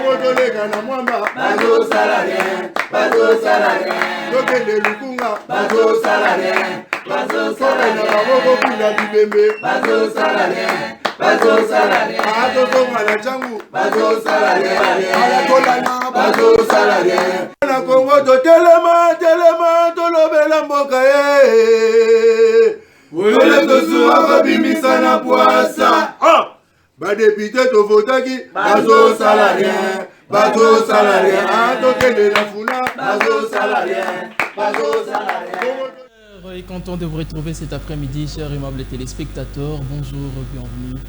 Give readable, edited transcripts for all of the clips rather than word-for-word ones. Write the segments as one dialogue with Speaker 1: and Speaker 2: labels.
Speaker 1: Tokotolega na mwamba
Speaker 2: bazo salarié, bazo salarié.
Speaker 1: Tokende lukunga
Speaker 2: Bazo salarié, bazo
Speaker 1: Tokende
Speaker 2: salarié.
Speaker 1: maboko punda bibembe
Speaker 2: Bazo salarié, bazo salarié.
Speaker 1: Atotonga na changu
Speaker 2: Bazo salarié,
Speaker 1: Alatolana
Speaker 2: bazo salarié.
Speaker 1: Na Kongo totelema tolobela mboka ye
Speaker 2: Ole tosuwa kobimisa na poasa.
Speaker 1: Badepite tovotaki
Speaker 2: Bazo salarié, bazo salarié.
Speaker 1: Tokende na funa
Speaker 2: Bazo salarié, bazo salarié.
Speaker 3: Et content de vous retrouver cet après-midi, chers aimables téléspectateurs. Bonjour, bienvenue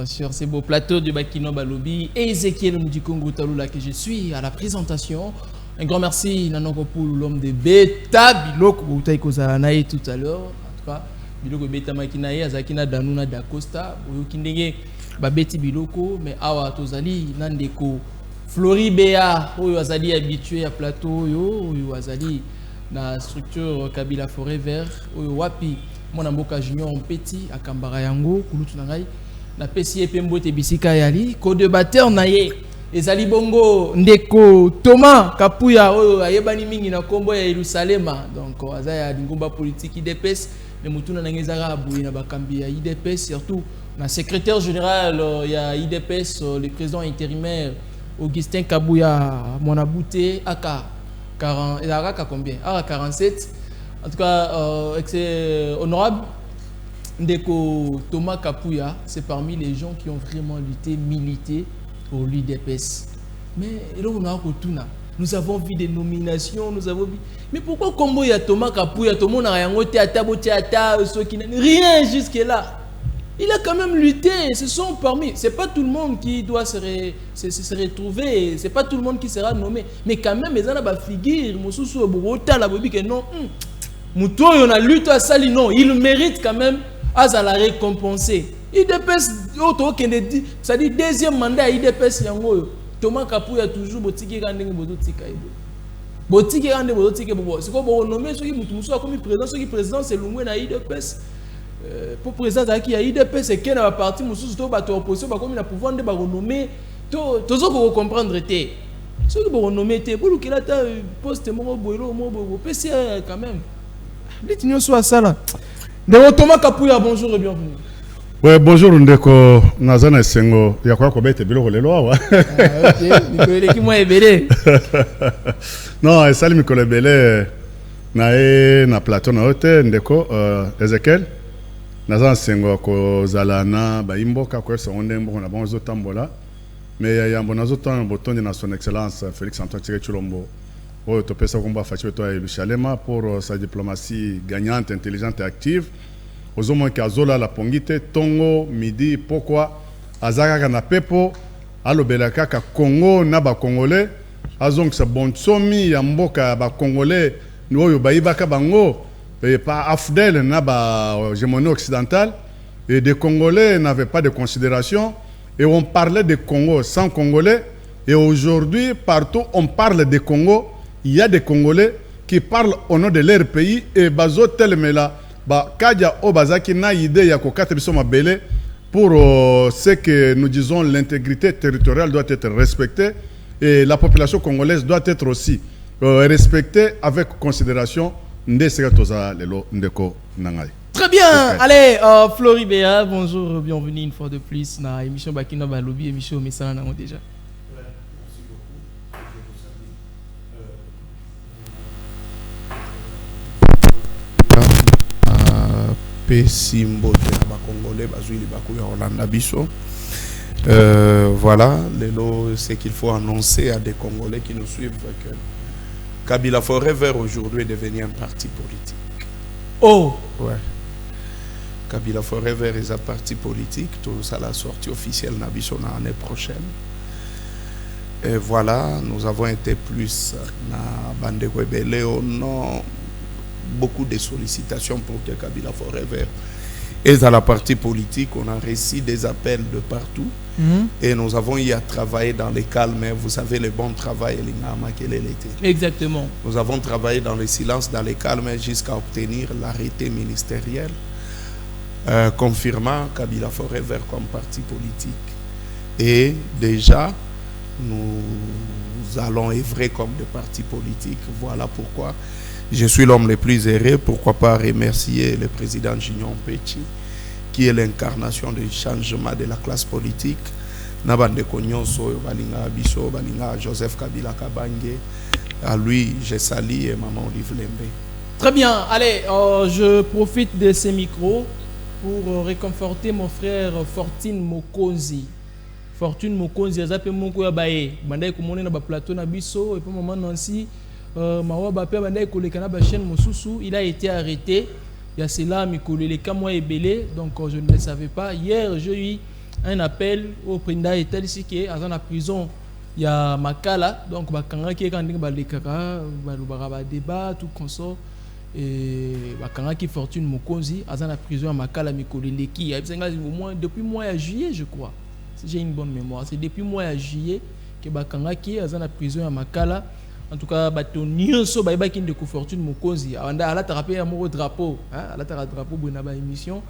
Speaker 3: sur ces beaux plateaux du Bakino Balobi et Ezekiel Moudikongo Talula que je suis à la présentation. Un grand merci Nanoko pour l'homme de Beta Biloko Boutaï Kozanaï tout à l'heure. En tout cas, Biloko Beta Makinaï, Azakina Danuna Dacosta, Oyokindenge, Babeti Biloko, mais Awa Tozali, Nandeko, Floribea, Oyo Azali habitué à plateau, Oyo Azali. Na structure Kabila Forever oyo wapi mwana mboka junior petit akambara yango kulutu nangai na pesi pembo te bisika yali ko débatteur na ye ezali bongo ndeko Thomas Kapuya oyo ayebani mingi na kombo ya Yerusalema donc azaya lingomba politique IDPS le mutuna na ngezara abuye na bakambi ya IDPS surtout na secrétaire général ya IDPS le président intérimaire Augustin Kabuya Mwanabute aka 40, il a combien? Ah, 47. En tout cas, c'est honorable. Ndeko Thomas Kapuya, c'est parmi les gens qui ont vraiment lutté, milité pour l'UDPS. Mais nous avons vu des nominations, nous avons vu. Mais pourquoi comme il y a Thomas Kapuya, tout le monde a rien jusque-là? Il a quand même lutté, ce sont parmi, c'est pas tout le monde qui doit se retrouver, c'est pas tout le monde qui sera nommé, mais quand même, ils ont une figure, non, on a lutté à Sali, non, il mérite quand même à la récompenser. IDPS, ça dit deuxième mandat, IDPS, Thomas Kapuya toujours, botiki randeng bozotika ibo. Botiki randeng bozotika bobo. C'est comme on nomme ceux qui mutumuswa comme président, c'est l'ungwe na IDPS. Pour président qui a IDP c'est qu'elle a parti mususu to bato opposition ba comme na pouvoir de ba renommer tozo ko comprendre té ceux qui vont renommer té pour que la poste mo boilo mo PC quand même l'étudiant soit ça là de Thomas Kapuya bonjour et bienvenue.
Speaker 4: Ouais, bonjour ndeko nazana sengo ya kwa bete biloko lelo awa.
Speaker 3: OK Nicolas qui moi ebele.
Speaker 4: Non, salut Nicolas ebele na plateau na hotel ndeko Ezekiel Nazan sengo ko zalana ba imboka ko sonde mbo na bonzo tambola mais ya mbo nazo tan botonde na son excellence Félix Antoine Tshisekedi Tshilombo o to pesa komba fachi to Yerusalema pour sa diplomatie gagnante, intelligente et active ozomo ka zola la pongite tongo midi pourquoi azaka na pepo alobela kaka Congo na ba congolais azong sa bonsomi ya mboka ba congolais oyo bayibaka bango et pas AFDEL n'a pas hégémonie occidentale et des Congolais n'avaient pas de considération et on parlait de Congo sans Congolais et aujourd'hui partout on parle de Congo, il y a des Congolais qui parlent au nom de leur pays et bazo telmela ba kadia obazaki na idée ya ko katbiso mabele pour ce que nous disons l'intégrité territoriale doit être respectée et la population congolaise doit être aussi respectée avec considération. Très
Speaker 3: bien, allez, Floribea, bonjour, bienvenue une fois de plus dans l'émission Bakina Balobi, émission Messana Nango déjà.
Speaker 5: Merci beaucoup. Je vous salue. Voilà, ce qu'il faut annoncer à des Congolais qui nous suivent que Kabila Forever aujourd'hui est devenu un parti politique.
Speaker 3: Oh!
Speaker 5: Ouais. Kabila Forever est un parti politique. Tout ça, la sortie officielle l'année prochaine. Et voilà, nous avons été plus na Bande Webele. On a beaucoup de sollicitations pour que Kabila Forever est à la partie politique. On a reçu des appels de partout. Et nous avons eu à travailler dans les calmes. Vous savez, le bon travail, quel était.
Speaker 3: Exactement.
Speaker 5: Nous avons travaillé dans le silence, dans les calmes, jusqu'à obtenir l'arrêté ministériel confirmant Kabila Forever comme parti politique. Et déjà, nous allons œuvrer comme des partis politiques. Voilà pourquoi je suis l'homme le plus heureux. Pourquoi pas remercier le président Junior Petit, qui est l'incarnation du changement de la classe politique. Nabandeko nyonso balinga biso balinga Joseph Kabila Kabange. À lui, je salue et maman Olive Lembe.
Speaker 3: Très bien. Allez, je profite de ces micros pour réconforter mon frère Fortune Mokonzi. Fortune Mokonzi, azape moko ya bae. Bandai komone na ba plateau na biso et puis moment Nancy mawa ba pe bandai koleka ba chaîne mosusu, il a été arrêté. Il y a cela mikolele kamwa ebele, donc je ne le savais pas. Hier, j'ai eu un appel au président État ici qui est dans la prison. Il y a Makala, donc bakanga qui est quand ba lekaka ba débat tout consort. Et bakanga qui Fortune Mokonzi dans la prison à Makala mikolele qui au moins depuis mois de juillet je crois. Si j'ai une bonne mémoire, c'est depuis mois de juillet que bakanga qui est dans la prison à Makala. En tout cas, bato nyonso ba ki ndeko Fortune Mokonzi. Anda ala tarapé un mot drapeau, hein, ala tara drapeau bona ba émission.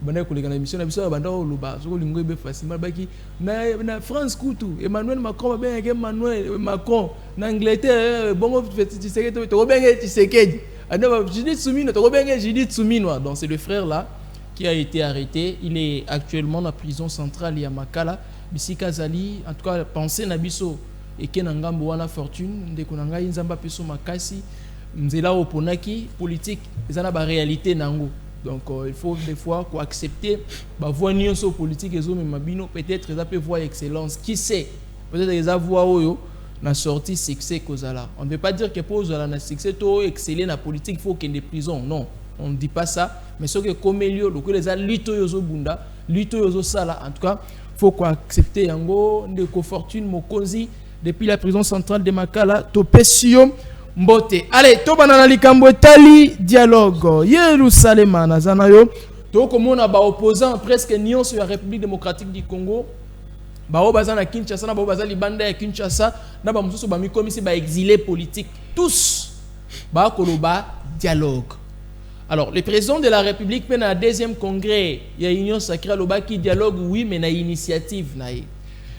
Speaker 3: Banda ko lekana émission na biso banda oloba. Soko lingo be facilement ba ki na France kutu. Emmanuel Macron ba ben Emmanuel Macron na Angleterre bongo Tshisekedi to ben Tshisekedi. Anda ba Judith Soumino to ben Judith Soumino. Donc c'est le frère là qui a été arrêté. Il est actuellement dans la prison centrale à Makala. Bisika Zali, en tout cas pensez na biso et que nangambo wana Fortune ndeko nanga inzamba peso makasi nzela oponaki politique ezana ba réalité nango. Donc il faut des fois quoi accepter ba voix nyonso politique ezo mais mabino peut-être ça peut voir excellence qui sait peut-être les voix oyo na sortie succès kozala. On ne veut pas dire que pour ozala na succès to exceller na politique faut qu'il y ait des prisons, non, on ne dit pas ça, mais ce que comme elio le que les a lito yozo bunda lito yozo sala, en tout cas faut quoi accepter yango ndeko Fortune Mokonzi depuis la prison centrale de Makala topesio mbote. Allez, to banana likambo etali dialogue Yerusalem nazana yo to komona ba opposant presque nion sur la République démocratique du Congo ba obaza na Kinshasa na ba obaza libanda ya Kinshasa na ba mususu ba mikomisi ba exilés politiques tous ba koloba dialogue. Alors, le président de la République fait un deuxième congrès, il y a union sacrée lobaki dialogue oui mais na initiative nae.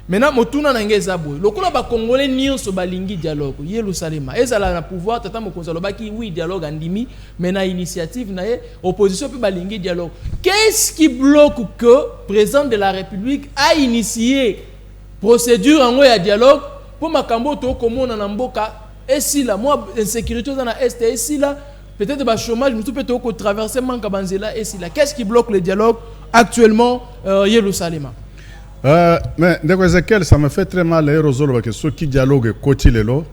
Speaker 3: Maintenant, motuna nangeza boy. Lokola ba congolais nyonso balingi dialogue. Yerusalem. Ezala na pouvoir tata mokonza lobaki oui dialogue andimi, mais na initiative nae opposition pe balingi dialogue. Qu'est-ce qui bloque que président de la République a initié procédure en ya dialogue pour makambo to komona na mboka esi la moi insécurité dans la est esi la peut-être ba chômage nous peut to ko traverser manka banzela esi la. Qu'est-ce qui bloque le dialogue actuellement Yerusalem?
Speaker 4: Mais Ezekiel, ça me fait très mal que ceux qui dialoguent côté-lelo,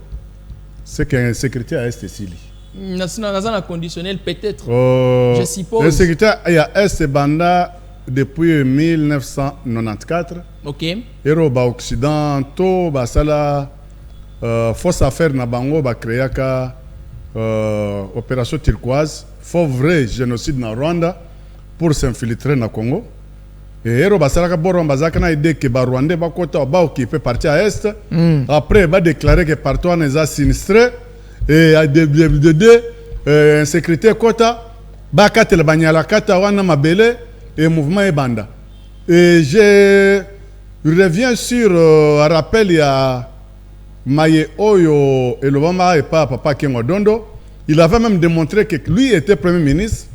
Speaker 4: c'est qu'il y a une sécurité à Est Sili.
Speaker 3: Dans un conditionnel peut-être, je suppose.
Speaker 4: La sécurité il y a Est Banda depuis 1994.
Speaker 3: Ok.
Speaker 4: Héros occidentaux, basala force affaire na bango ba créaka opération turquoise, faux vrai génocide na Rwanda pour s'infiltrer na Congo. Et héros basalaka borom bazaka na idée que ba Rwandais ba kota ba occuper partie à est. Après ba déclarer que partout on est sinistré et à de insécurité kota ba katela banyala kata wana mabele et mouvement ebanda. Et je reviens sur un rappel il y a Maye Oyo et Lobama et Papa Kengo Dondo. Il avait même démontré que lui était premier ministre.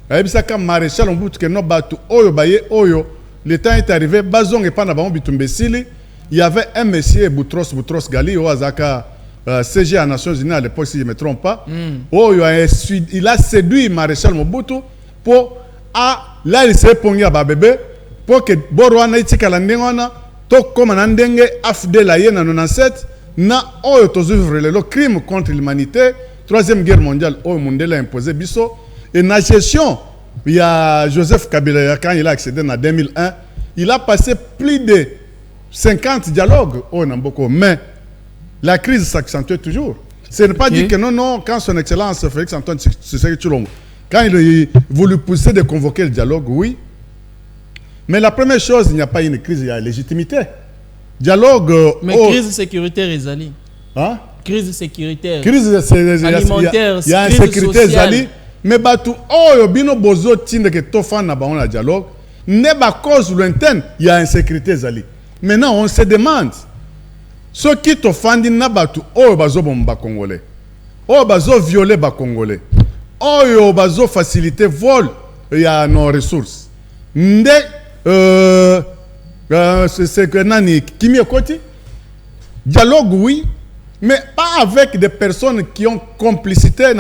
Speaker 4: Aibisaka maréchal on bout que no batu Oyo baye Oyo. Le temps est arrivé, Bazong et Panabon Bitumbesili, il y avait un monsieur Boutros Gali, au Azaka CG à Nations Unies à l'époque, si je ne me trompe pas. Il a séduit Maréchal Mobutu pour, là il s'est pogné à Babébé, pour que Borwana Itikalandengona, to comme un andenge, Afdel Ayen en 97, na Oyo Tozuvre, le crime contre l'humanité, troisième guerre mondiale, Oyo Mundela imposé Bisso, et la gestion. Il y a Joseph Kabila, quand il a accédé en 2001, il a passé plus de 50 dialogues au Namboko. Mais la crise s'accentue toujours. Ce n'est pas dit que non, quand son Excellence Félix Antoine Tshisekedi Tshilombo, quand il a voulu pousser de convoquer le dialogue, oui. Mais la première chose, il n'y a pas une crise, il y a légitimité. Dialogue.
Speaker 3: Mais crise sécuritaire, Ezali.
Speaker 4: Hein?
Speaker 3: Crise sécuritaire.
Speaker 4: Crise
Speaker 3: alimentaire.
Speaker 4: Il y a insécurité, Ezali. Mais batu oyo bino bozo tinde que tofan na ba on la dialogue ne ba cause lointaine il y a insécurité zali. Maintenant on se demande ceux qui t'offendent nabatu oyo bazo bomba congolais oyo bazo violer ba congolais oyo bazo faciliter vol ya nos ressources nde c'est que nani kimi ekoti dialogue oui mais pas avec des personnes qui ont complicité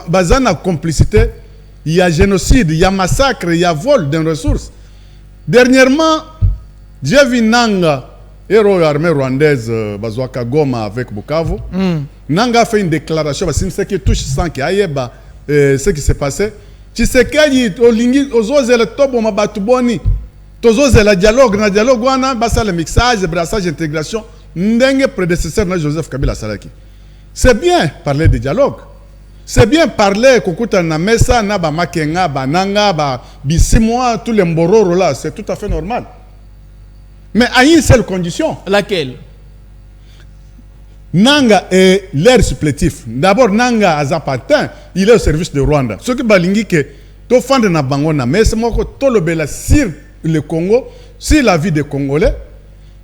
Speaker 4: bazana complicité. Il y a génocide, il y a massacre, il y a vol de ressources. Dernièrement, j'ai vu Nanga, héros armée rwandaise, Bazouaka Goma avec Bukavu. Nanga a fait une déclaration, parce que ce qui touche sans qu'il y ait ce qui s'est passé. Tu sais qu'il y a le tobo mabatuboni, le dialogue, le dialogue, le mixage, le brassage, l'intégration. N'engue prédécesseur de Joseph Kabila Salaki. C'est bien parler de dialogue. C'est bien parler kokuta na mesa na ba makenga ba nanga ba bisimwa tous les mbororo là, c'est tout à fait normal. Mais à une seule condition.
Speaker 3: Laquelle?
Speaker 4: Nanga est l'air supplétif. D'abord Nanga Azapatin, il est au service de Rwanda. Ce qui balingi que to fande na bango na mesa moko to lobela sur le Congo, sur la vie des Congolais,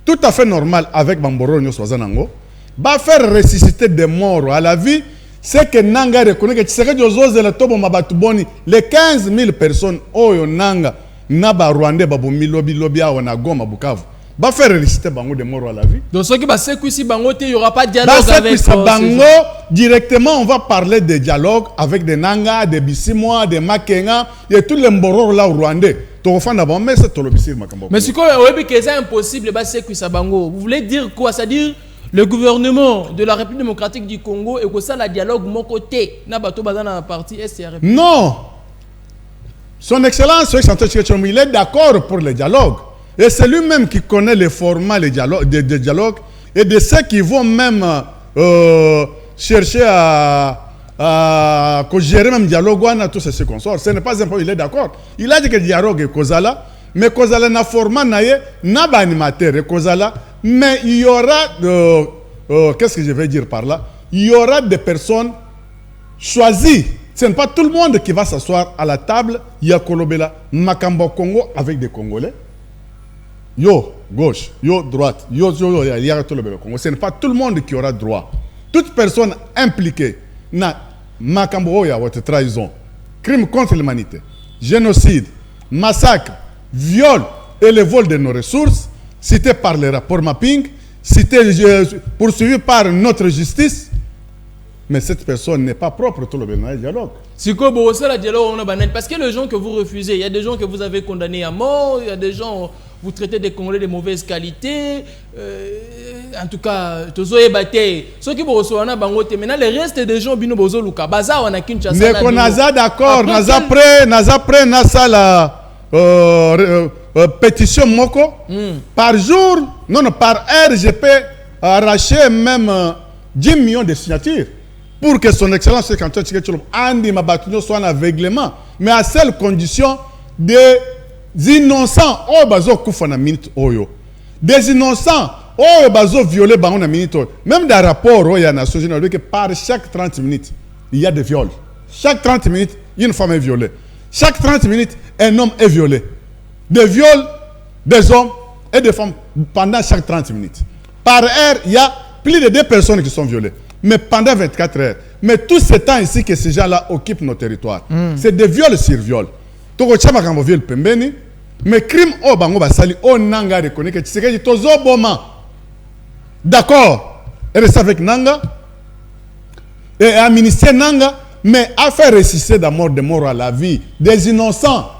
Speaker 4: tout à fait normal avec Bamboro Nyoswazanango, va faire ressusciter des morts à la vie. C'est que Nanga reconnaît que Tshisekedi Ozoze le tobo mabatuboni les 15 000 personnes oyo Nanga naba Rwandais babomi lobi awa na Goma Bukavu va faire réciter bango de mort à la vie.
Speaker 3: Donc ceux qui va ici bango il y aura pas de dialogue avec
Speaker 4: bango directement on va parler de dialogue avec des Nanga, des Bisimwa, des Makenga et tous les mbororo là au Rwandais.
Speaker 3: Mais c'est quoi c'est impossible bango. Vous voulez dire quoi? C'est-à-dire le gouvernement de la République démocratique du Congo et que ça la dialogue mon côté na bato bazana parti SRP.
Speaker 4: Non. Son Excellence il est d'accord pour le dialogue et c'est lui-même qui connaît les formats de dialogue et de ceux qui vont même chercher à gérer même dialogue ou tout ce consorts. Ce n'est pas un problème, il est d'accord. Il a dit que le dialogue est causala, mais causala na format naie na ba animateur et causala. Mais il y aura, qu'est-ce que je vais dire par là? Il y aura des personnes choisies. Ce n'est pas tout le monde qui va s'asseoir à la table. Il y a Kolobela, Makambo Congo avec des Congolais. Yo, gauche, yo, droite, yo, il y a tout le Congo. Ce n'est pas tout le monde qui aura droit. Toute personne impliquée dans Makambo, il y a votre trahison, crime contre l'humanité, génocide, massacre, viol et le vol de nos ressources, cité par les rapports mapping, cité poursuivi par notre justice, mais cette personne n'est pas propre à tout le dialogue.
Speaker 3: C'est quoi la dialogue parce que les gens que vous refusez, il y a des gens que vous avez condamnés à mort, il y a des gens vous traitez des Congolais de mauvaise qualité, en tout cas, tous les batailles. Ceux qui vous reçoivent maintenant le reste des gens bino bozo luka baza wana Kinshasa.
Speaker 4: Mais qu'on a d'accord, naza prêt na sala pétition moko par jour, non par heure, je peux arracher même 10 millions de signatures pour que son Excellence Andi Mabatunyo soit en aveuglement, mais à seule condition des innocents oh bazo kufa na minute oyo, des innocents oh bazo violer bango na minute oyo. Même dans le rapport oh, il y a Nations Unies que par chaque 30 minutes il y a des viols. Chaque 30 minutes une femme est violée. Chaque 30 minutes un homme est violé. Des viols des hommes et des femmes pendant chaque 30 minutes. Par heure, il y a plus de 2 personnes qui sont violées. Mais pendant 24 heures. Mais tout ce temps ici que ces gens-là occupent nos territoires. C'est des viols sur viols. Mais crime au bango basali au nanga reconnaît que c'est que tozo boma. D'accord. Et reste avec nanga et administrer nanga mais à faire résister de mort à la vie des innocents.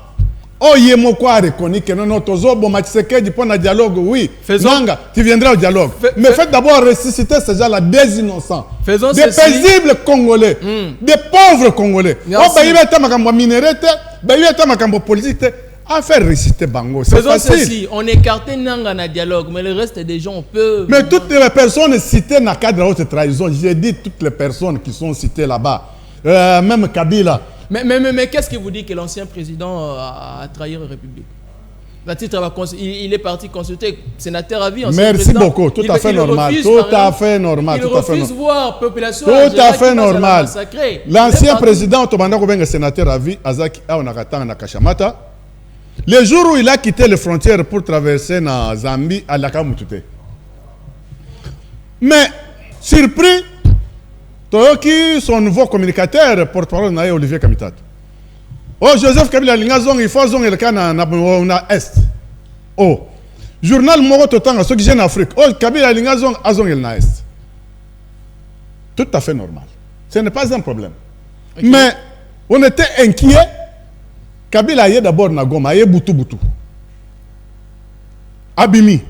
Speaker 4: Oh, Yemoko a reconnu que non, tozo bon Tshisekedi pour un dialogue, oui. Nanga, tu viendras au dialogue. Mais faites d'abord ressusciter ces gens-là, des innocents, des paisibles Congolais, des pauvres Congolais. Oh, bah il va être ma minéralité, bah il va être ma politique. À faire réciter Bango, c'est facile.
Speaker 3: Ceci, on écarte Nanga na dialogue, mais le reste des gens peuvent.
Speaker 4: Mais toutes les personnes citées dans le cadre de haute trahison, j'ai dit toutes les personnes qui sont citées là-bas, même Kabila.
Speaker 3: Mais qu'est-ce qui vous dit que l'ancien président a trahi la République? Il est parti consulter sénateur à vie.
Speaker 4: Merci beaucoup, tout à fait normal. Tout à fait normal.
Speaker 3: Il refuse voir population.
Speaker 4: Tout à fait normal. L'ancien président, sénateur à vie, Azaki Aonakata Nakashamata, le jour où il a quitté les frontières pour traverser la Zambie à Lakamutute, Mais, surpris, Toyoki, son nouveau communicateur, porte-parole, na Olivier Kamitat. Oh, Joseph Kabila Lingazong, il faut zong le cas na Est. Oh, journal Moro Totanga, ceux qui viennent en Afrique. Oh, Kabila Lingazong, azong el na Est. Tout à fait normal. Ce n'est pas un problème. Okay. Mais, on était inquiet. Kabila y est d'abord na Goma, y est Boutou. Abimi.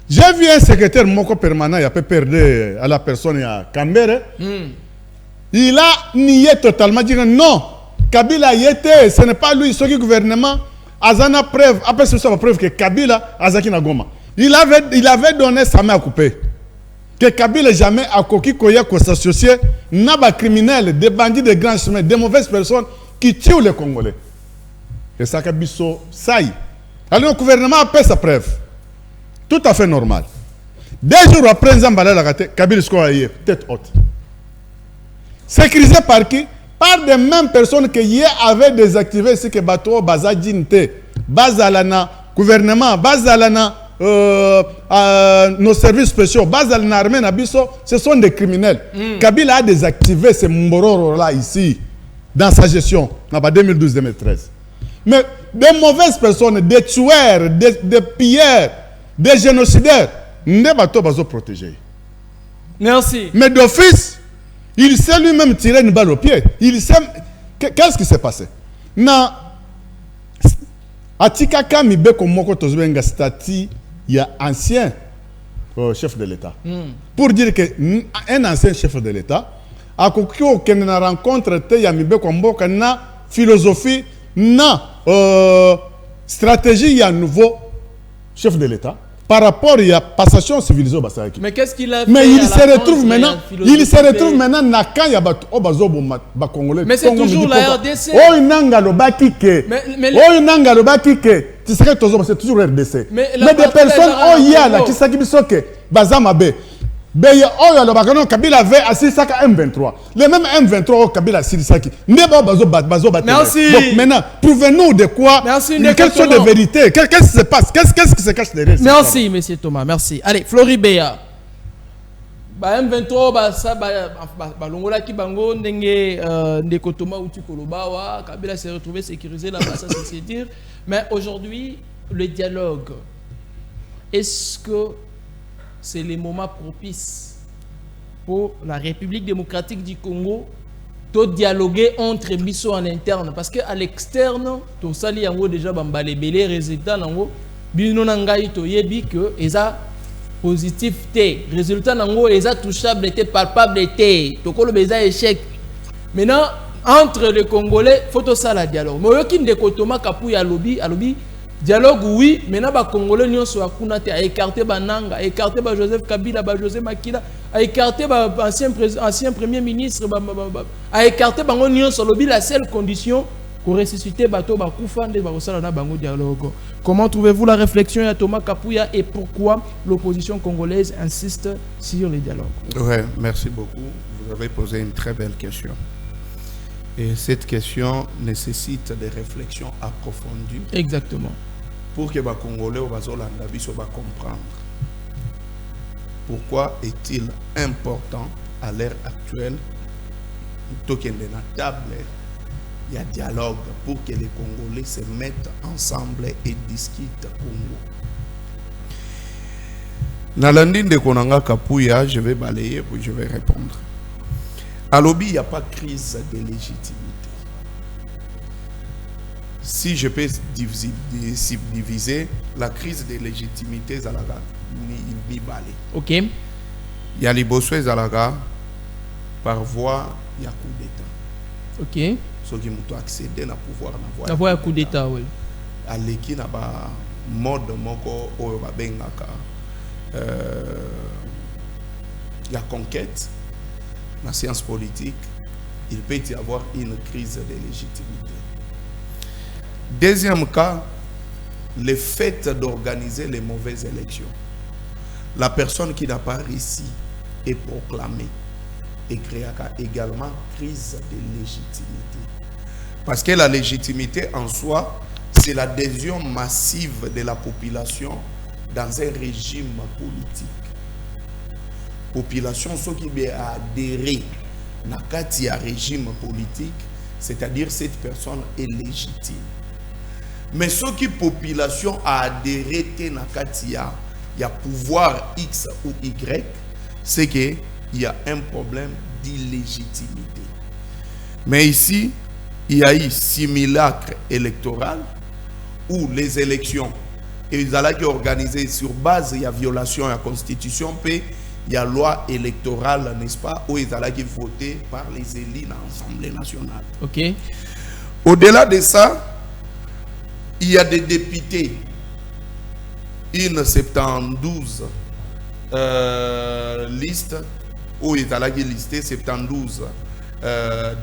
Speaker 4: J'ai vu un secrétaire Moko permanent, il a peu perdu à la personne à Cambere. Il a nié totalement, dit non, Kabila y était, ce n'est pas lui, ce qui gouvernement, Azana preuve, après ce soit preuve que Kabila Azaki Nagoma. Il avait donné sa main à couper. Que Kabila jamais a coquille koya ko s'associer, n'a pas criminels, des bandits de grands chemins, des mauvaises personnes qui tuent les Congolais. Et ça Kabiso, ça y est. Alors le gouvernement a fait sa preuve. Tout à fait normal. 2 jours après, Nzambala l'a raté, Kabila Skoaye, tête haute. Sécurisé par qui? Par des mêmes personnes qui hier avaient désactivé ce que Bato Bazadjinte, Bazalana, gouvernement, Bazalana, nos services spéciaux, Bazalana armée Nabiso, ce sont des criminels. Kabila a désactivé ces Mbororo-là ici, dans sa gestion, en 2012-2013. Mais des mauvaises personnes, des tueurs, des pilleurs, des génocidaires, ne Bato Bazo protégé.
Speaker 3: Merci.
Speaker 4: Mais d'office, il s'est lui-même tiré une balle au pied. Il sait... Qu'est-ce qui s'est passé? Na Atika Kamibe Komoko Tozbenga Stati, il y a ancien chef de l'État. Pour dire qu'un ancien chef de l'État a une rencontre te Yamibe Komboka na philosophie na stratégie, il y a un nouveau chef de l'État. Par rapport, il y a passation civilisée au Basaki.
Speaker 3: Mais qu'est-ce qu'il a fait?
Speaker 4: Mais il se retrouve maintenant. Il se retrouve maintenant na quand il y a ba Congolais.
Speaker 3: Mais c'est toujours la RDC.
Speaker 4: Oh inanga lo bakike. Oh inanga lo bakike. Tu sais que c'est toujours RDC. Mais des personnes oh il y a là qui s'agibisoke bazamabe. Beye oh ya lo bakano Kabila avait assis ça M23. Le même M23 au Kabila Sirisaki. Nebo bazo battre.
Speaker 3: Merci.
Speaker 4: Donc maintenant, prouvez-nous de quoi?
Speaker 3: Merci.
Speaker 4: Quelle sorte de vérité? Qu'est-ce qui se passe? Qu'est-ce qui se cache derrière?
Speaker 3: Merci, monsieur Thomas. Merci. Allez, Floribéa. M23 ça longola ki bango ndenge ndeko Thomas uti kolobawa Kabila s'est retrouvé sécurisé là-bas, ça c'est dire. Mais aujourd'hui, le dialogue, est-ce que c'est le moment propice pour la République démocratique du Congo de dialoguer entre Bisso en interne? Parce qu'à l'externe, tout ça, il y a déjà des résultats. Bino nangai to yebi que eza positif té résultat nango eza touchable té palpable té to ko le beza échec. Maintenant entre les Congolais, faut tout ça la dialogue. Mais yoki ndeko Thomas Kapuya alobi dialogue oui, maintenant les Congolais nyonso akuna te a écarté bananga, a écarté ba Joseph Kabila, ba José Makila, a écarté ba ancien premier ministre, a écarté bango nyonso lobi la seule condition pour ressusciter bato ba kufa nde ba kosala na bango dialogue. Comment trouvez-vous la réflexion de Thomas Kapuya et pourquoi l'opposition congolaise insiste sur les dialogues?
Speaker 5: Ouais, merci beaucoup. Vous avez posé une très belle question. Et cette question nécessite des réflexions approfondies.
Speaker 3: Exactement.
Speaker 5: Pour que les Congolais soient comprendre pourquoi est-il important à l'ère actuelle plutôt qu'il y ait une table, il y a dialogue pour que les Congolais se mettent ensemble et discutent Congo. Nalandine de Konanga Kapuya, je vais balayer puis je vais répondre. À l'Obi, il n'y a pas de crise de légitimité. Si je peux diviser la crise de légitimité, Zalaga, ni balé.
Speaker 3: Ok.
Speaker 5: Il y a les Bossuets Zalaga, par voie, il y a coup d'État.
Speaker 3: Ok.
Speaker 5: Ceux qui ont accédé au pouvoir,
Speaker 3: la voie à coup d'État, oui.
Speaker 5: À l'équipe, il y a un mode bengaka. Il y a conquête. La science politique, il peut y avoir une crise de légitimité. Deuxième cas, le fait d'organiser les mauvaises élections. La personne qui n'a pas réussi est proclamée et crée également crise de légitimité. Parce que la légitimité en soi, c'est l'adhésion massive de la population dans un régime politique. population ce qui a adhéré na kati ya régime politique, c'est-à-dire cette personne est légitime. Mais ce qui population a adhéré na kati ya pouvoir X ou Y, c'est que il y a un problème d'illégitimité. Mais ici, il y a eu simulacre électoral où les élections ils allaient organisées sur base de la violation de la constitution, puis il y a loi électorale, n'est-ce pas, où ils allaient voter par les élus dans l'Assemblée nationale.
Speaker 3: Ok.
Speaker 5: Au-delà de ça, il y a des députés, une 72 liste où ils allaient lister 72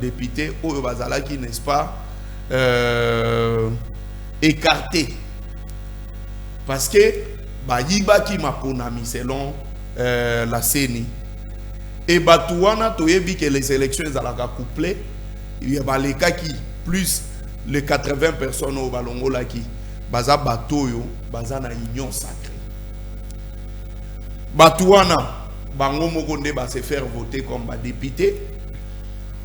Speaker 5: députés où ils allaient, n'est-ce pas, écartés. Parce que Bayiba qui m'a ponami selon la CENI. Et Batouana, tu as vu que les élections allaient couplées. Il y a les cas qui, plus les 80 personnes au Balongola qui, baza Batoyo, baza na union sacrée. Batouana, Bango Mokonde va se faire voter comme député.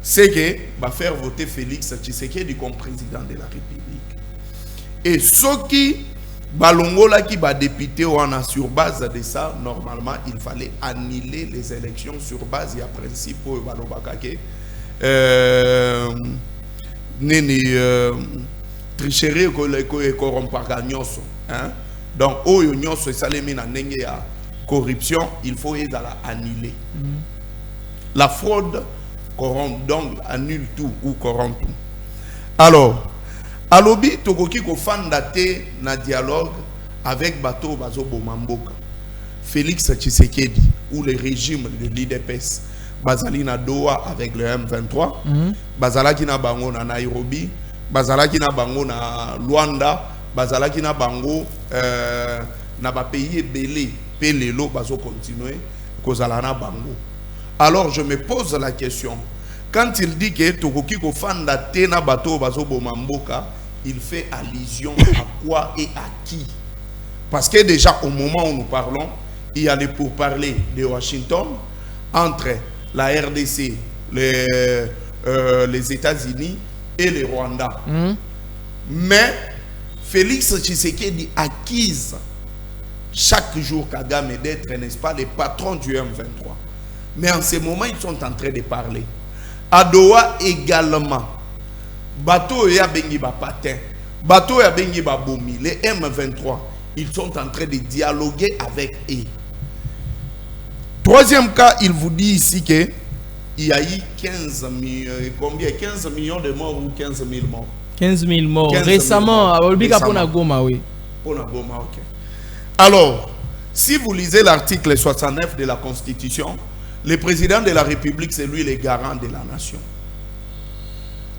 Speaker 5: C'est que va faire voter Félix Tshisekedi comme président de la République. Et ceux qui Balongola qui va député ou en sur base de ça, normalement il fallait annuler les élections sur base de principe pour Balobakake. Tricherie et corrompre nyonso. Donc, au nyonso salemi na ndenge ya corruption, il faut les annuler. La fraude corrompt, donc annule tout ou corrompt tout. Alors, alobi tokoki ko fandate na dialogue avec Bato Bazo Bomamboka, Félix Tshisekedi ou le régime de l'IDPS. Bazali na Doha avec le M23, Bazalaki na bango na Nairobi, Bazalaki na bango na Luanda, Bazalaki na bango na ba pays belé, pelelo bazo continuer kozala na bango. Alors je me pose la question, quand il dit que tokoki ko fanda te na bato bazo bomamboka, il fait allusion à quoi et à qui? Parce que déjà au moment où nous parlons, il y a les pourparlers de Washington entre la RDC, les États-Unis et le Rwanda. Mais Félix Tshisekedi acquise chaque jour Kagame d'être, n'est-ce pas, les patrons du M23. Mais en ce moment, ils sont en train de parler. À Doha également, Bato ya bengi ba patin, Bato ya bengi ba bomi, les M23, ils sont en train de dialoguer avec eux. Troisième cas, il vous dit ici que il y a eu 15 millions de morts ou 15 000 morts.
Speaker 3: 15 000 morts. Récemment, à Olbika Ponagoma, oui.
Speaker 5: Ponagoma, ok. Alors, si vous lisez l'article 69 de la Constitution, le président de la République, c'est lui le garant de la nation.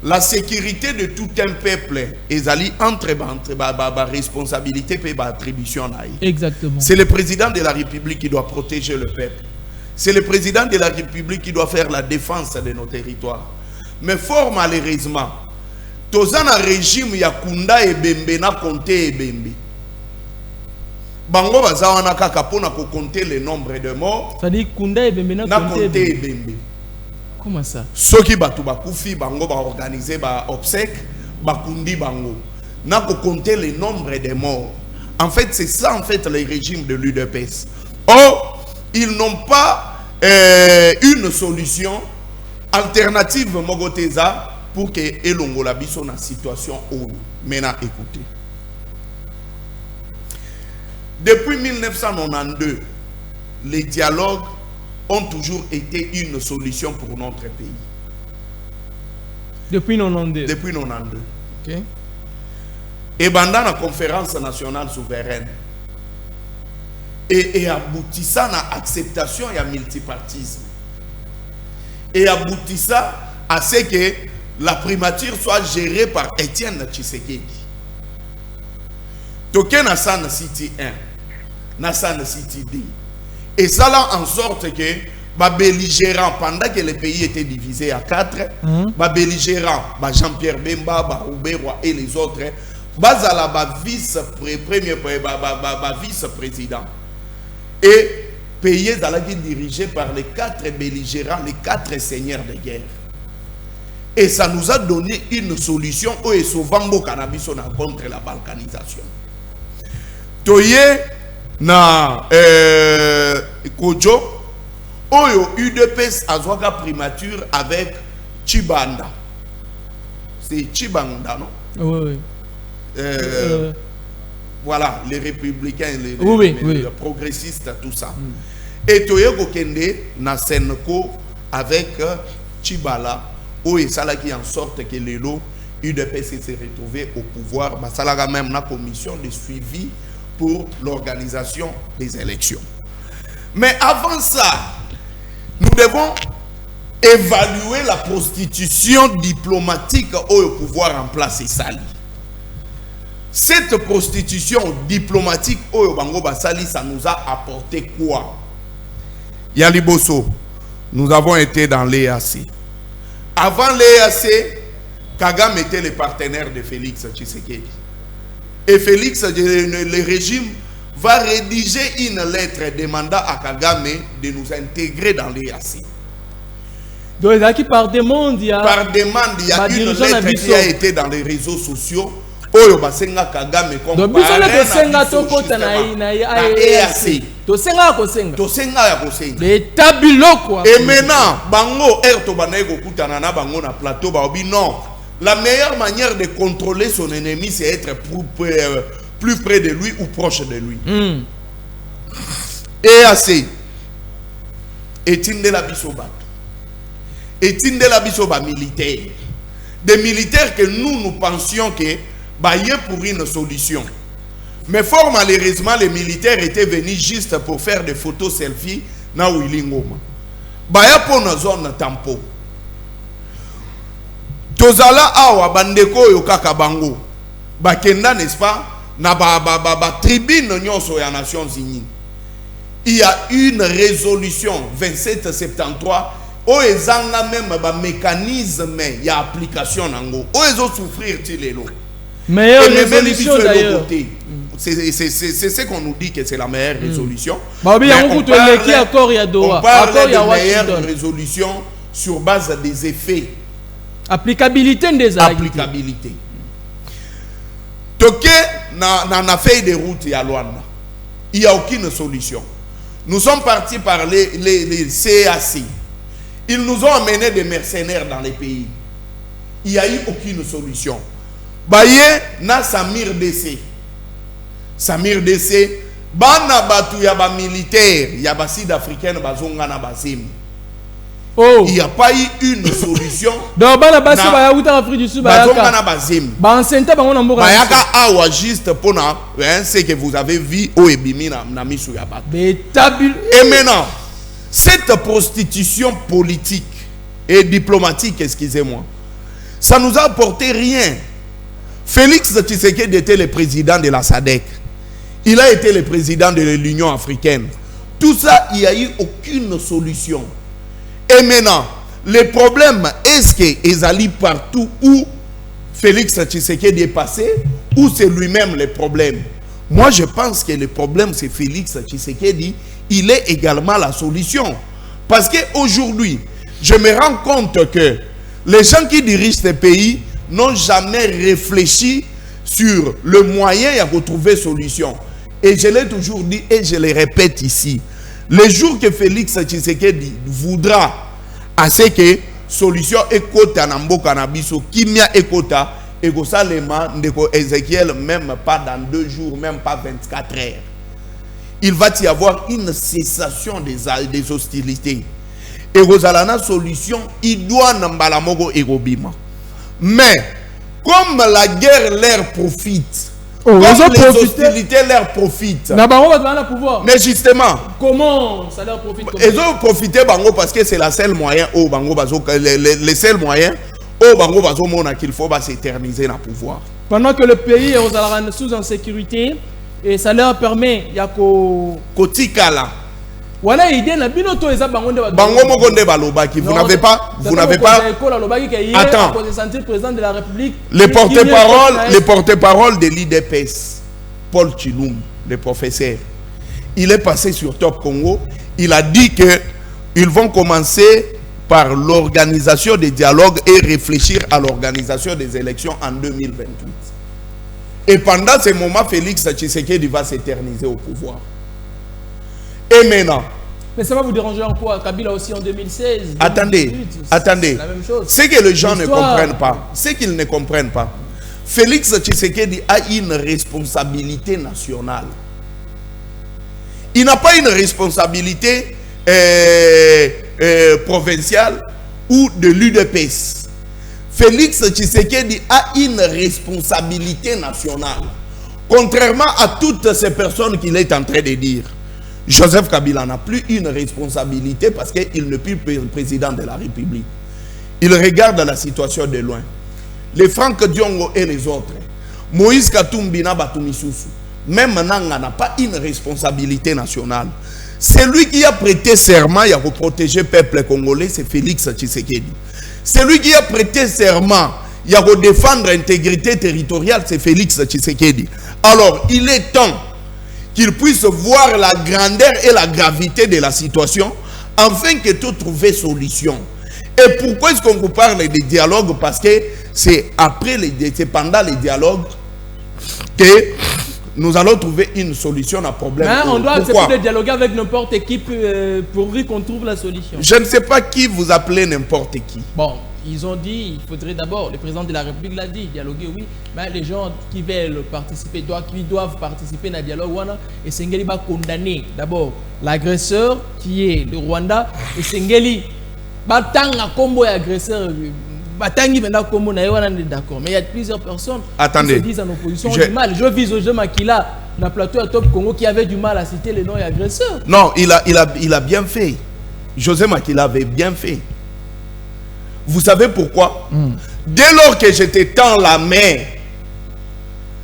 Speaker 5: La sécurité de tout un peuple est allée entre responsabilité et attribution.
Speaker 3: Exactement. C'est
Speaker 5: le président de la République qui doit protéger le peuple. C'est le président de la République qui doit faire la défense de nos territoires. Mais fort malheureusement, tous un régime yakunda et bembe na compte et bembe. Bango bazawana kaka pona ko compter le nombre de morts.
Speaker 3: Ça dit kunda et bembe na compte
Speaker 5: et bembe.
Speaker 3: Comment ça?
Speaker 5: Ceux qui batu bakufi bango ba organiser ba obsèques bakundi bango. Na ko compter le nombre de morts. En fait, c'est ça en fait le régime de l'UDPS. Or, ils n'ont pas une solution alternative Mogoteza pour que Elongola biso na situation où maintenant écoutez. Depuis 1992, les dialogues ont toujours été une solution pour notre pays.
Speaker 3: Depuis 92.
Speaker 5: Depuis 92.
Speaker 3: Ok.
Speaker 5: Et pendant la conférence nationale souveraine, et aboutissant à l'acceptation et à multipartisme. Et aboutissant à ce que la primature soit gérée par Étienne Tshisekedi. Toké Nassan City 1, Nassan City 2. Et ça là en sorte que les belligérants, pendant que le pays était divisé à 4, les belligérants, Jean-Pierre Bemba, Rouberwa et les autres, vice-président. Et pays dirigé par les 4 belligérants, les 4 seigneurs de guerre. Et ça nous a donné une solution contre la balkanisation. Toye na Kojo, Oyo UDPS Azwaka primature avec Chibanda. C'est Chibanda, non?
Speaker 3: Oui.
Speaker 5: Voilà, les républicains, les progressistes, tout ça. Et Toye Kokende na Senko avec Chibala, où il s'agit en sorte que l'élo UDPS s'est retrouvé au pouvoir. Ça a même la commission de suivi pour l'organisation des élections. Mais avant ça, nous devons évaluer la prostitution diplomatique au pouvoir en place et sali. Cette prostitution diplomatique au Bango Basali, ça nous a apporté quoi? Yaliboso, nous avons été dans l'EAC. Avant l'EAC, Kagame était le partenaire de Félix Tshisekedi. Et Félix, le régime, va rédiger une lettre demandant à Kagame de nous intégrer dans l'EAC.
Speaker 3: Donc, par demande, il y a
Speaker 5: une lettre qui a été dans les réseaux sociaux. Oyo basenga Kagame comme
Speaker 3: donc
Speaker 5: et maintenant bango erto banaiko kutana na bango na plateau ba obi non, la meilleure manière de contrôler son ennemi c'est être plus près de lui ou proche de lui. EAC etinde la bisoba militaire, des militaires que nous pensions que pour une solution. Mais fort malheureusement, les militaires étaient venus juste pour faire des photos selfie na Willingoma. Baya pour nos zones tampo. Tozala awa bandeko yo kaka bango. Bakenda n'est-ce pas na tribune nyonso ya Nations Unies. Il y a une résolution 2773 o ezanga même mécanisme ya application nango. O ezo souffrir tilelo.
Speaker 3: Meilleure résolution d'ailleurs.
Speaker 5: C'est ce qu'on nous dit que c'est la meilleure résolution.
Speaker 3: On parle
Speaker 5: de meilleure résolution sur base des effets.
Speaker 3: Applicabilité des
Speaker 5: applicabilité. Toké na feuille de route à Luanda. Il n'y a aucune solution. Nous sommes partis par les CAC. Ils nous ont amené des mercenaires dans les pays. Il n'y a eu aucune solution. Baye na Samir DC. Samir DC bana batu ya ba militaire ya ba sud-africaine bazonga na bazim.
Speaker 3: Oh,
Speaker 5: il n'y a pas eu une solution.
Speaker 3: Donc bana basi ba ya Afrique du Sud
Speaker 5: bazonga na bazim.
Speaker 3: Ba ensenta bango na mboka.
Speaker 5: Bayaka awa juste pona ce que vous avez vu au ebimi na misu ya bato. Et maintenant cette prostitution politique et diplomatique, excusez-moi, ça nous a apporté rien. Félix Tshisekedi était le président de la SADC. Il a été le président de l'Union africaine. Tout ça, il n'y a eu aucune solution. Et maintenant, le problème, est-ce qu'ils allaient partout où Félix Tshisekedi est passé, ou c'est lui-même le problème? Moi, je pense que le problème, c'est Félix Tshisekedi. Il est également la solution. Parce qu'aujourd'hui, je me rends compte que les gens qui dirigent ces pays n'ont jamais réfléchi sur le moyen de trouver solution. Et je l'ai toujours dit et je le répète ici. Le jour que Félix Tshisekedi voudra à ce que solution ekota na mboka na biso kimia ekota ekosalema ndeko Ezekiel même pas dans 2 jours, même pas 24 heures. Il va y avoir une cessation des hostilités. Et Rosalana solution il doit n'ambala moko ekobima. Mais comme la guerre leur profite, comme les hostilités leur profitent, mais justement,
Speaker 3: comment ça leur profite?
Speaker 5: Ils ont profité bango parce que c'est la seule moyen au bango bazo, les seuls moyens au bango bazo mona qu'il faut s'éterniser dans le pouvoir.
Speaker 3: Pendant que le pays est sous insécurité et ça leur permet
Speaker 5: kotikala.
Speaker 3: Voilà idée na binoto eza bango nde
Speaker 5: bango moko nde balobaki. Vous n'avez pas attends,
Speaker 3: président de la République,
Speaker 5: le porte-parole de l'IDPS, Paul Chilum, le professeur, il est passé sur Top Congo, il a dit que ils vont commencer par l'organisation des dialogues et réfléchir à l'organisation des élections en 2028. Et pendant ce moment, Félix Tshisekedi va s'éterniser au pouvoir. Et maintenant...
Speaker 3: Mais ça va vous déranger en quoi? Kabila aussi en 2016.
Speaker 5: Attendez,
Speaker 3: 2018,
Speaker 5: attendez.
Speaker 3: C'est la même chose.
Speaker 5: Ce que les gens ne comprennent pas, c'est qu'ils ne comprennent pas. Félix Tshisekedi a une responsabilité nationale. Il n'a pas une responsabilité provinciale ou de l'UDPS. Félix Tshisekedi a une responsabilité nationale. Contrairement à toutes ces personnes qu'il est en train de dire. Joseph Kabila n'a plus une responsabilité parce qu'il n'est plus président de la République. Il regarde la situation de loin. Les Franck Diongo et les autres. Moïse Katumbi na Batumisusu. Même Nanga n'a pas une responsabilité nationale. C'est lui qui a prêté serment pour protéger le peuple congolais, c'est Félix Tshisekedi. C'est lui qui a prêté serment pour défendre l'intégrité territoriale, c'est Félix Tshisekedi. Alors, il est temps qu'il puisse voir la grandeur et la gravité de la situation afin que tout trouve solution. Et pourquoi est-ce qu'on vous parle de dialogue? Parce que c'est pendant les dialogues que nous allons trouver une solution à problème.
Speaker 3: Mais on doit accepter de dialoguer avec n'importe qui pour qu'on trouve la solution.
Speaker 5: Je ne sais pas qui vous appelez n'importe qui.
Speaker 3: Bon, ils ont dit, il faudrait d'abord, le président de la République l'a dit, dialoguer, oui, mais les gens qui veulent participer, qui doivent participer dans le dialogue, et Sengeli va condamner d'abord l'agresseur qui est le Rwanda, et Sengeli va tanga combo et agresseur, d'accord, mais il y a plusieurs personnes qui se disent en opposition du mal. Je vise au jeu Makila, dans le plateau à Top Congo, qui avait du mal à citer les noms et agresseurs.
Speaker 5: Non, il a bien fait. José Makila avait bien fait. Vous savez pourquoi? Dès lors que j'étais dans la main,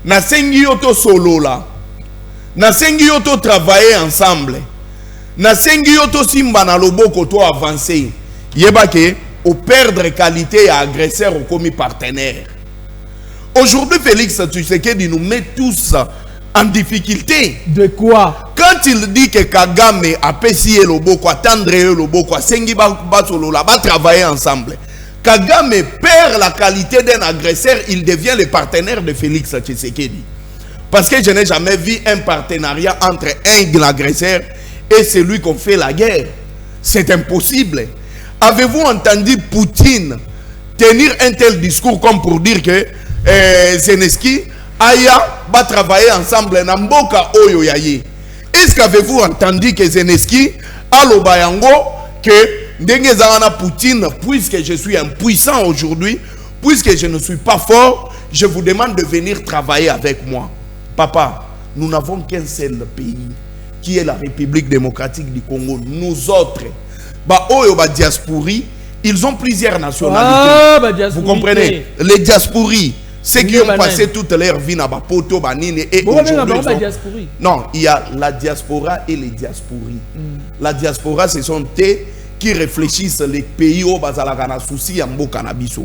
Speaker 5: na sengi yoto solo là, na sengi yoto travailler ensemble, na sengi yoto simba na loboko to avancer, yeba ke au perdre qualité à agresseur ou commis partenaire. Aujourd'hui, Félix Tshisekedi nous met tous en difficulté.
Speaker 3: De quoi?
Speaker 5: Quand il dit que Kagame a payé le loboko, attendre le loboko, sengi ba solo là, va travailler ensemble. Kagame perd la qualité d'un agresseur, il devient le partenaire de Félix Tshisekedi. Parce que je n'ai jamais vu un partenariat entre un agresseur et celui qu'on fait la guerre. C'est impossible. Avez-vous entendu Poutine tenir un tel discours comme pour dire que Zelensky Aya va travailler ensemble na mboka oyo yaye? Est-ce qu'avez-vous entendu que Zelensky a le bayango que Poutine, puisque je suis impuissant aujourd'hui, puisque je ne suis pas fort, je vous demande de venir travailler avec moi. Papa, nous n'avons qu'un seul pays, qui est la République démocratique du Congo. Nous autres, diaspori, ils ont plusieurs nationalités. Vous comprenez? Les diasporis, ceux qui ont passé toute leur vie dans Poto, Banine, et aujourd'hui, non, il y a la diaspora et les diasporis. La diaspora, ce sont tes qui réfléchissent les pays où bazalaka souci en Bokanabiso.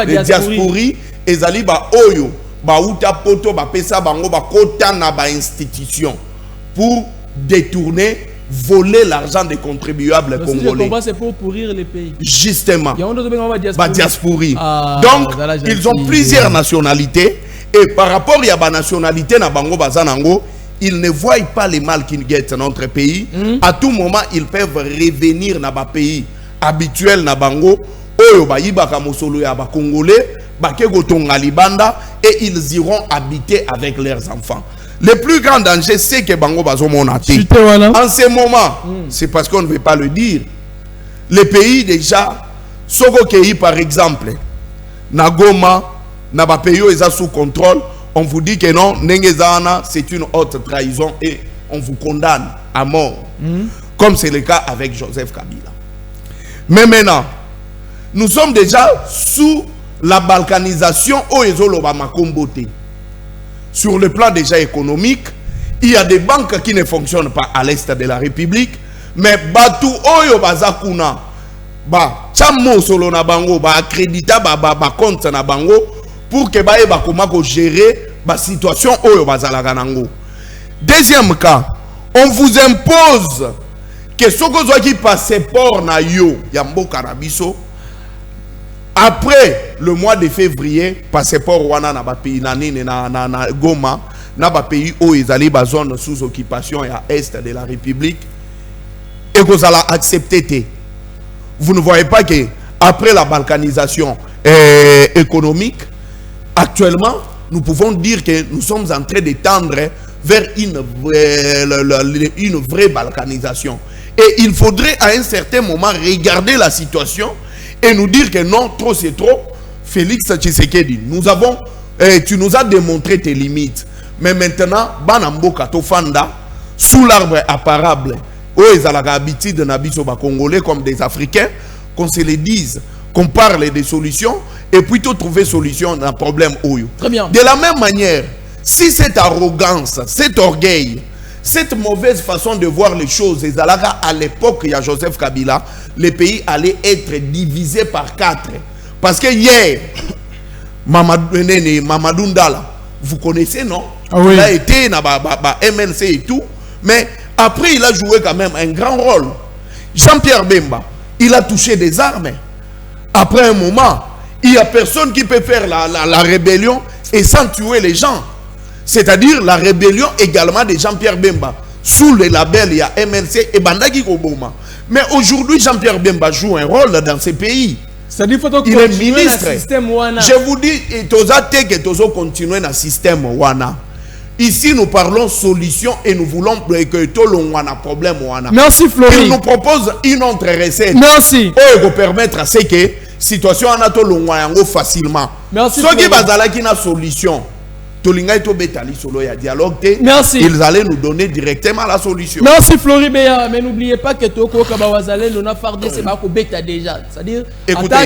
Speaker 5: Les diasporis, ezali ba oyo, ba uta poto, ba pesa bango, ba kota na ba institution pour détourner, voler l'argent des contribuables congolais.
Speaker 3: C'est pour pourrir les pays.
Speaker 5: Justement. Ba diaspori. Donc, ils ont plusieurs nationalités et par rapport à la nationalité na bango bazanango, ils ne voient pas les mal qui guettent notre pays. À tout moment, ils peuvent revenir dans le pays habituel na bango. Oyo ba yibaka mosolo ya ba congolais, ba kegotonga libanda et ils iront habiter avec leurs enfants. Le plus grand danger, c'est que bango bazo monate. En ce moment, c'est parce qu'on ne veut pas le dire. Les pays déjà, Soko Kei par exemple, na Goma, na ba pays est sous contrôle. On vous dit que non, Nengezana, c'est une haute trahison et on vous condamne à mort. Comme c'est le cas avec Joseph Kabila. Mais maintenant, nous sommes déjà sous la balkanisation au Ezolobama Kombote. Sur le plan déjà économique, il y a des banques qui ne fonctionnent pas à l'est de la République. Mais Batu Oyo Bazakuna, Chamo Solo na bango, accrédita compte na bango, pour que baye bakoma ko gérer la situation oyo bazalaga nango. Deuxième cas, on vous impose que ce que qui passeport na yo yambo karabiso après le mois de février passeport wana na ba pays na Goma na ba pays où ils allaient ba zone sous occupation à est de la République et que vous allez accepter. Vous ne voyez pas que après la balkanisation économique, actuellement, nous pouvons dire que nous sommes en train de tendre vers une vraie balkanisation. Et il faudrait à un certain moment regarder la situation et nous dire que non, trop c'est trop. Félix Tshisekedi, tu nous as démontré tes limites. Mais maintenant, Banambo Katofanda, sous l'arbre apparable, où ils ont l'habitude de n'habiter Congolais comme des Africains, qu'on se les dise, qu'on parle des solutions et plutôt trouver solution dans le problème.
Speaker 3: Très bien.
Speaker 5: De la même manière, si cette arrogance, cet orgueil, cette mauvaise façon de voir les choses, à l'époque, il y a Joseph Kabila, le pays allait être divisé par 4. Parce que hier, Mamadou Ndala, vous connaissez, non?
Speaker 3: Ah oui.
Speaker 5: Il a été dans MLC et tout, mais après, il a joué quand même un grand rôle. Jean-Pierre Bemba, il a touché des armes. Après un moment, il n'y a personne qui peut faire la rébellion et sans tuer les gens. C'est-à-dire la rébellion également de Jean-Pierre Bemba. Sous le label, il y a MLC et Bandaki Koboma. Mais aujourd'hui, Jean-Pierre Bemba joue un rôle dans ces pays.
Speaker 3: C'est-à-dire
Speaker 5: il est ministre. Je vous dis, il faut continuer dans le système Wana. Ici, nous parlons solution et nous voulons que tout le monde ait un problème.
Speaker 3: Merci, Flori.
Speaker 5: Il nous propose une autre recette.
Speaker 3: Merci.
Speaker 5: Pour permettre à ce que la situation soit facilement.
Speaker 3: Merci.
Speaker 5: Ceux qui ont une solution,
Speaker 3: merci.
Speaker 5: Ils allaient nous donner directement la solution.
Speaker 3: Merci, Flori Béa. Mais n'oubliez pas que Toko Kabawazale, l'on Fardé, c'est pas bêta déjà. C'est-à-dire,
Speaker 5: écoutez,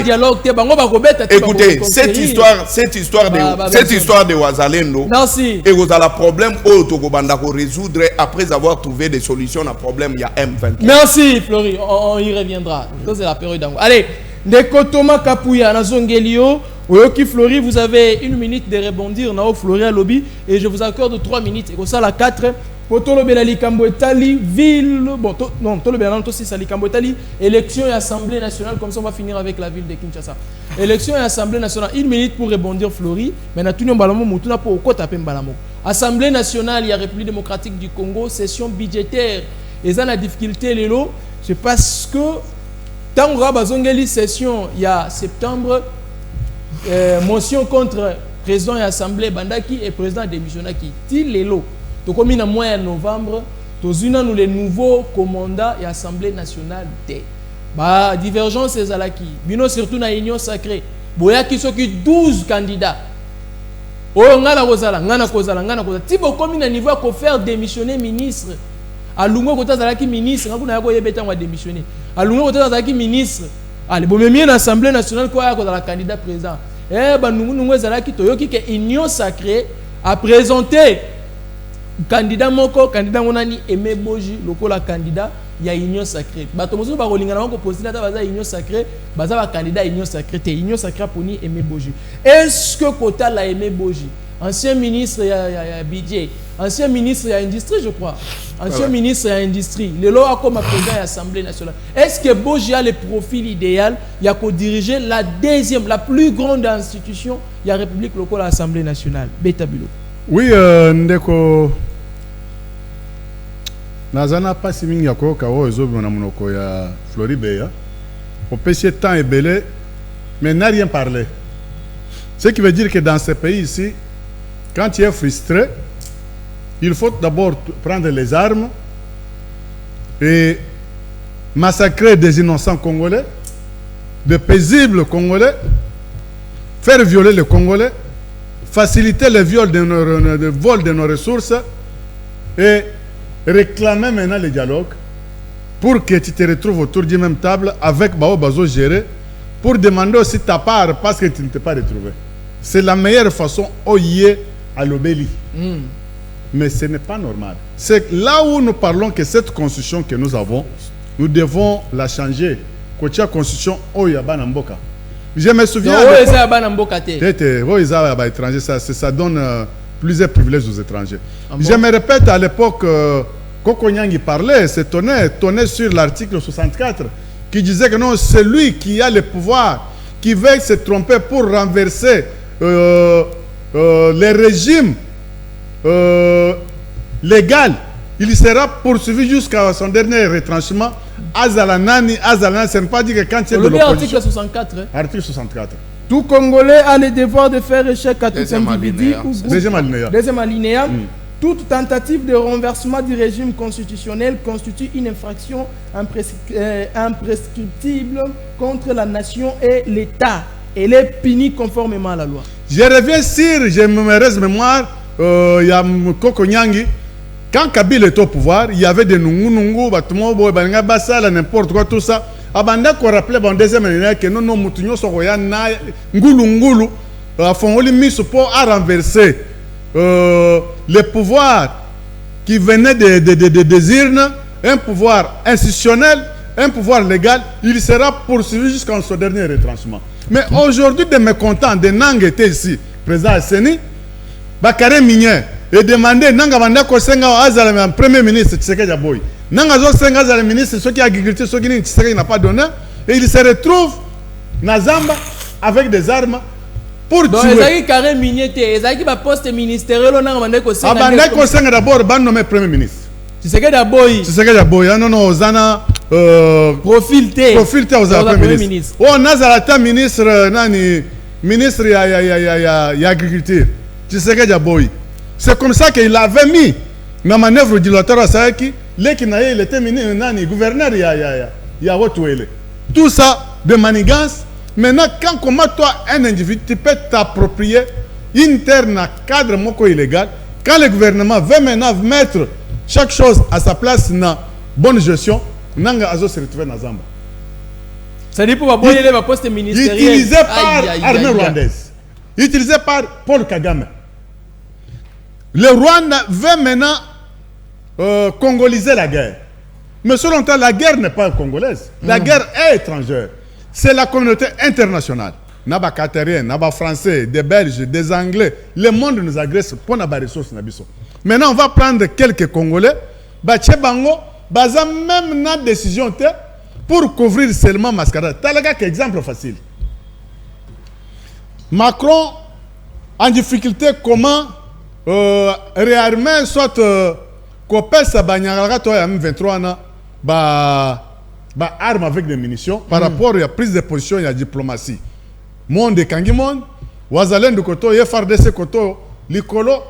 Speaker 5: cette histoire de Wazalendo,
Speaker 3: merci.
Speaker 5: Et vous avez le problème au Togo Bandako résoudre après avoir trouvé des solutions à problème il y a M20.
Speaker 3: Merci, Flori. On y reviendra. C'est la période d'ango. Allez, Nekotoma Kapouya, Nazongelio. Oyoki Flori, vous avez 1 minute de rebondir. Nao Flori à lobby. Et je vous accorde 3 minutes. Et comme ça, la 4. Potolo Belali Kamboetali, ville. Bon, non, Tolo Belali aussi, Sali Kamboetali. Élection et Assemblée nationale. Comme ça, on va finir avec la ville de Kinshasa. Élection et Assemblée nationale. 1 minute pour rebondir, Flori. Maintenant, tout le monde pour quoi taper Mbalamo. Assemblée nationale, il y a République démocratique du Congo. Session budgétaire. Et ça, la difficulté, Lélo, c'est parce que tant qu'on a une session, il y a septembre. Motion contre président et assemblée Bandaki et président démissionnaki. Til lelo. To comme en mois de novembre, nous les nouveaux commandants et assemblée nationale té. Bah divergence c'est alaki. Bino surtout na union sacrée. Boya qui sont 12 candidats. Oh ngana kozala. Tibo comme na niveau ko faire démissionner ministre. Alungo kota zalaki ministre, ngakuna yako yebeta ngwa démissionner. Alungo kota zalaki ministre. Allez, bon, mais l'Assemblée nationale, quoi, dans la candidat président. Eh ben, nous allons toyoki que l'Union sacrée a présenté candidat moko, candidat monani Aimé Boji, le candidat, il y a Union sacrée. Bah, tout le monde va postuler à Union sacrée, bah, ça va candidat Union sacrée, Union sacrée pour ni Aimé Boji. Est-ce que Kota l'a Aimé Boji? Ancien ministre, il y a budget. Ancien ministre, il y a industrie, je crois. Ancien ministre, il y a industrie. Le loi comme président de l'Assemblée nationale. Est-ce que Boji a le profil idéal? Il y a qu'à diriger la deuxième, la plus grande institution, il y a la République locale, l'Assemblée nationale. Beta Bilo.
Speaker 4: Oui, Ndeko. Nazana pas si mingi yako kawo ezobi na monoko ya Floribert. Au PC temps est belé, mais n'a rien parlé. Ce qui veut dire que dans ce pays ici, quand tu es frustré, il faut d'abord prendre les armes et massacrer des innocents Congolais, de paisibles Congolais, faire violer les Congolais, faciliter le vol de nos ressources et réclamer maintenant le dialogue pour que tu te retrouves autour d'une même table avec Bao Bazo géré pour demander aussi ta part parce que tu ne t'es pas retrouvé. C'est la meilleure façon à l'obéli. Mais ce n'est pas normal. C'est là où nous parlons que cette constitution que nous avons, nous devons la changer. Côté constitution Oyabana Mboka. Je me souviens. Ça donne plusieurs privilèges aux étrangers. Je me répète à l'époque, Koko Nyangi parlait, s'étonnait sur l'article 64 qui disait que non, c'est lui qui a le pouvoir, qui veut se tromper pour renverser les régimes légal, il sera poursuivi jusqu'à son dernier retranchement. Azalanani, ça ne veut pas dire que quand il y a de l'opposition...
Speaker 3: Article 64.
Speaker 4: Article 64.
Speaker 3: Tout Congolais a le devoir de faire échec à tout individu ou groupe.
Speaker 4: Deuxième
Speaker 3: alinéa. Toute tentative de renversement du régime constitutionnel constitue une infraction imprescriptible contre la nation et l'État. Elle est punie conformément à la loi.
Speaker 4: Je reviens sur, je me reste mémoire, il y a Koko Nyangi. Quand Kabila était au pouvoir, il y avait des Nungu, n'importe quoi, tout ça. Abanda qu'on rappelait dans deuxième année que non, Moutinho Soroyana, Ngulu, a mis pour renverser les pouvoirs qui venaient des urnes, un pouvoir institutionnel, un pouvoir légal, il sera poursuivi jusqu'à son dernier retranchement. Mais aujourd'hui, des mécontents de Nang étaient ici, président Asseni, Bakare Minier, et demandé Nanga Banda Kosenga Azala, premier ministre Tshisekedi Aboy. Nanga Zo Senga Azala, ministre, ceux qui agriculture, ceux qui Tshisekedi n'a pas donné, et il se retrouve Nazamba avec des armes pour tuer.
Speaker 3: Donc, il carré minier, il y a un poste ministériel, Nanga Banda Kosenga.
Speaker 4: Banda Kosenga d'abord, ban nommé premier ministre.
Speaker 3: Tshisekedi Aboy.
Speaker 4: Tshisekedi Aboy, non, non, Zana.
Speaker 3: Profilté
Speaker 4: aux premier ministre. Oh, Nazarata ministre, nani, ministre ya agriculture. Tshisekedi Aboy. C'est comme ça qu'il avait mis dans ma manœuvre dilatoire à Saïki, il était ministre, gouverneur, il y a tout ça de manigance. Maintenant, quand comment toi, un individu, tu peux t'approprier une terre dans un cadre moko illégal, quand le gouvernement veut maintenant mettre chaque chose à sa place dans la bonne gestion, Nanga Azo se retrouve dans Zamba.
Speaker 3: C'est-à-dire pour aboyer les postes ministériels.
Speaker 4: Utilisé par l'armée rwandaise. Utilisé par Paul Kagame. Le Rwanda veut maintenant congoliser la guerre. Mais selon toi, la guerre n'est pas congolaise. La guerre est étrangère. C'est la communauté internationale. Naba Catérien, Naba Français, des Belges, des Anglais. Le monde nous agresse pour nos ressources. Maintenant, on va prendre quelques Congolais. Bango, baza même na décision pour couvrir seulement mascarade. Talaga exemple facile. Macron en difficulté comment réarmer soit copain sa banyaraga toi M23 na ba arme avec des munitions par rapport à la prise de position et la diplomatie. Monde de Kangimon, Wazalen de Koto, FRDC Koto, Likolo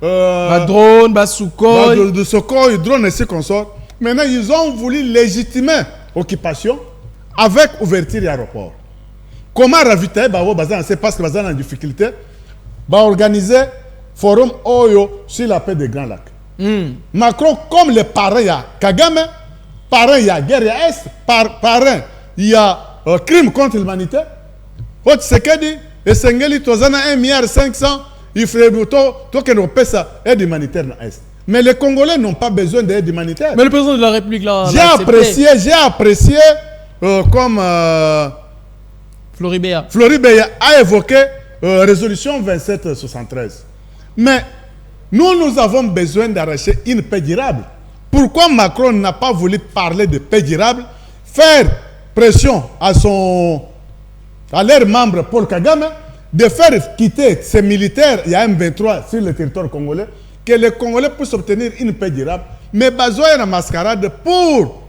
Speaker 3: drone, Sukhoi,
Speaker 4: de Sukhoi, drone et ce consort. Maintenant, ils ont voulu légitimer l'occupation avec ouverture d'aéroport. Comment ravitailler c'est parce que Bazan en difficulté, organiser forum Oyo sur la paix des Grands Lacs. Macron, comme les parents, il y a Kagame, parents, il y a guerre, il y a Est, parents, il y a crime contre l'humanité. Haute Sekedi, et Sengeli, Tozana 1,5 milliard, il faudrait que nous paie ça aide humanitaire dans l'Est. Mais les Congolais n'ont pas besoin d'aide humanitaire.
Speaker 3: Mais le président de la République là.
Speaker 4: J'ai apprécié comme
Speaker 3: Floribert
Speaker 4: a évoqué résolution 2773. Mais nous avons besoin d'arracher une paix durable. Pourquoi Macron n'a pas voulu parler de paix durable, faire pression à leurs membres Paul Kagame, de faire quitter ces militaires, il y a M23 sur le territoire congolais, que les Congolais puissent obtenir une paix durable, mais besoin de mascarade pour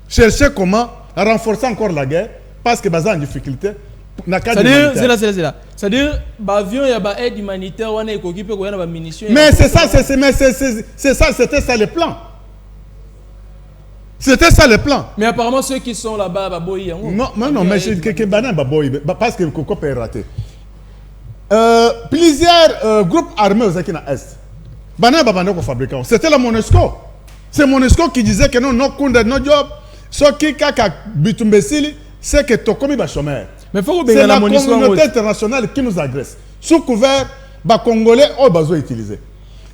Speaker 4: chercher comment renforcer encore la guerre, parce que Bazan en difficulté.
Speaker 3: C'est-à-dire, l'avion, il y a aide humanitaire, on est occupé, il y a des munitions.
Speaker 4: Mais c'est ça, c'était ça le plan. C'était ça le plan.
Speaker 3: Mais apparemment, ceux qui sont là-bas, Baboy.
Speaker 4: Non, mais c'est que Banan Baboy, parce que le Coco est raté. Plusieurs groupes armés aux Akina Est. Banan Babano fabricant. C'était la Monesco. C'est Monesco qui disait que non, no job. Ce qui kaka bitumbesili, c'est que Tokomi ba chômeur. C'est la communauté internationale qui nous agresse. Sous couvert, les Congolais ont besoin d'utiliser.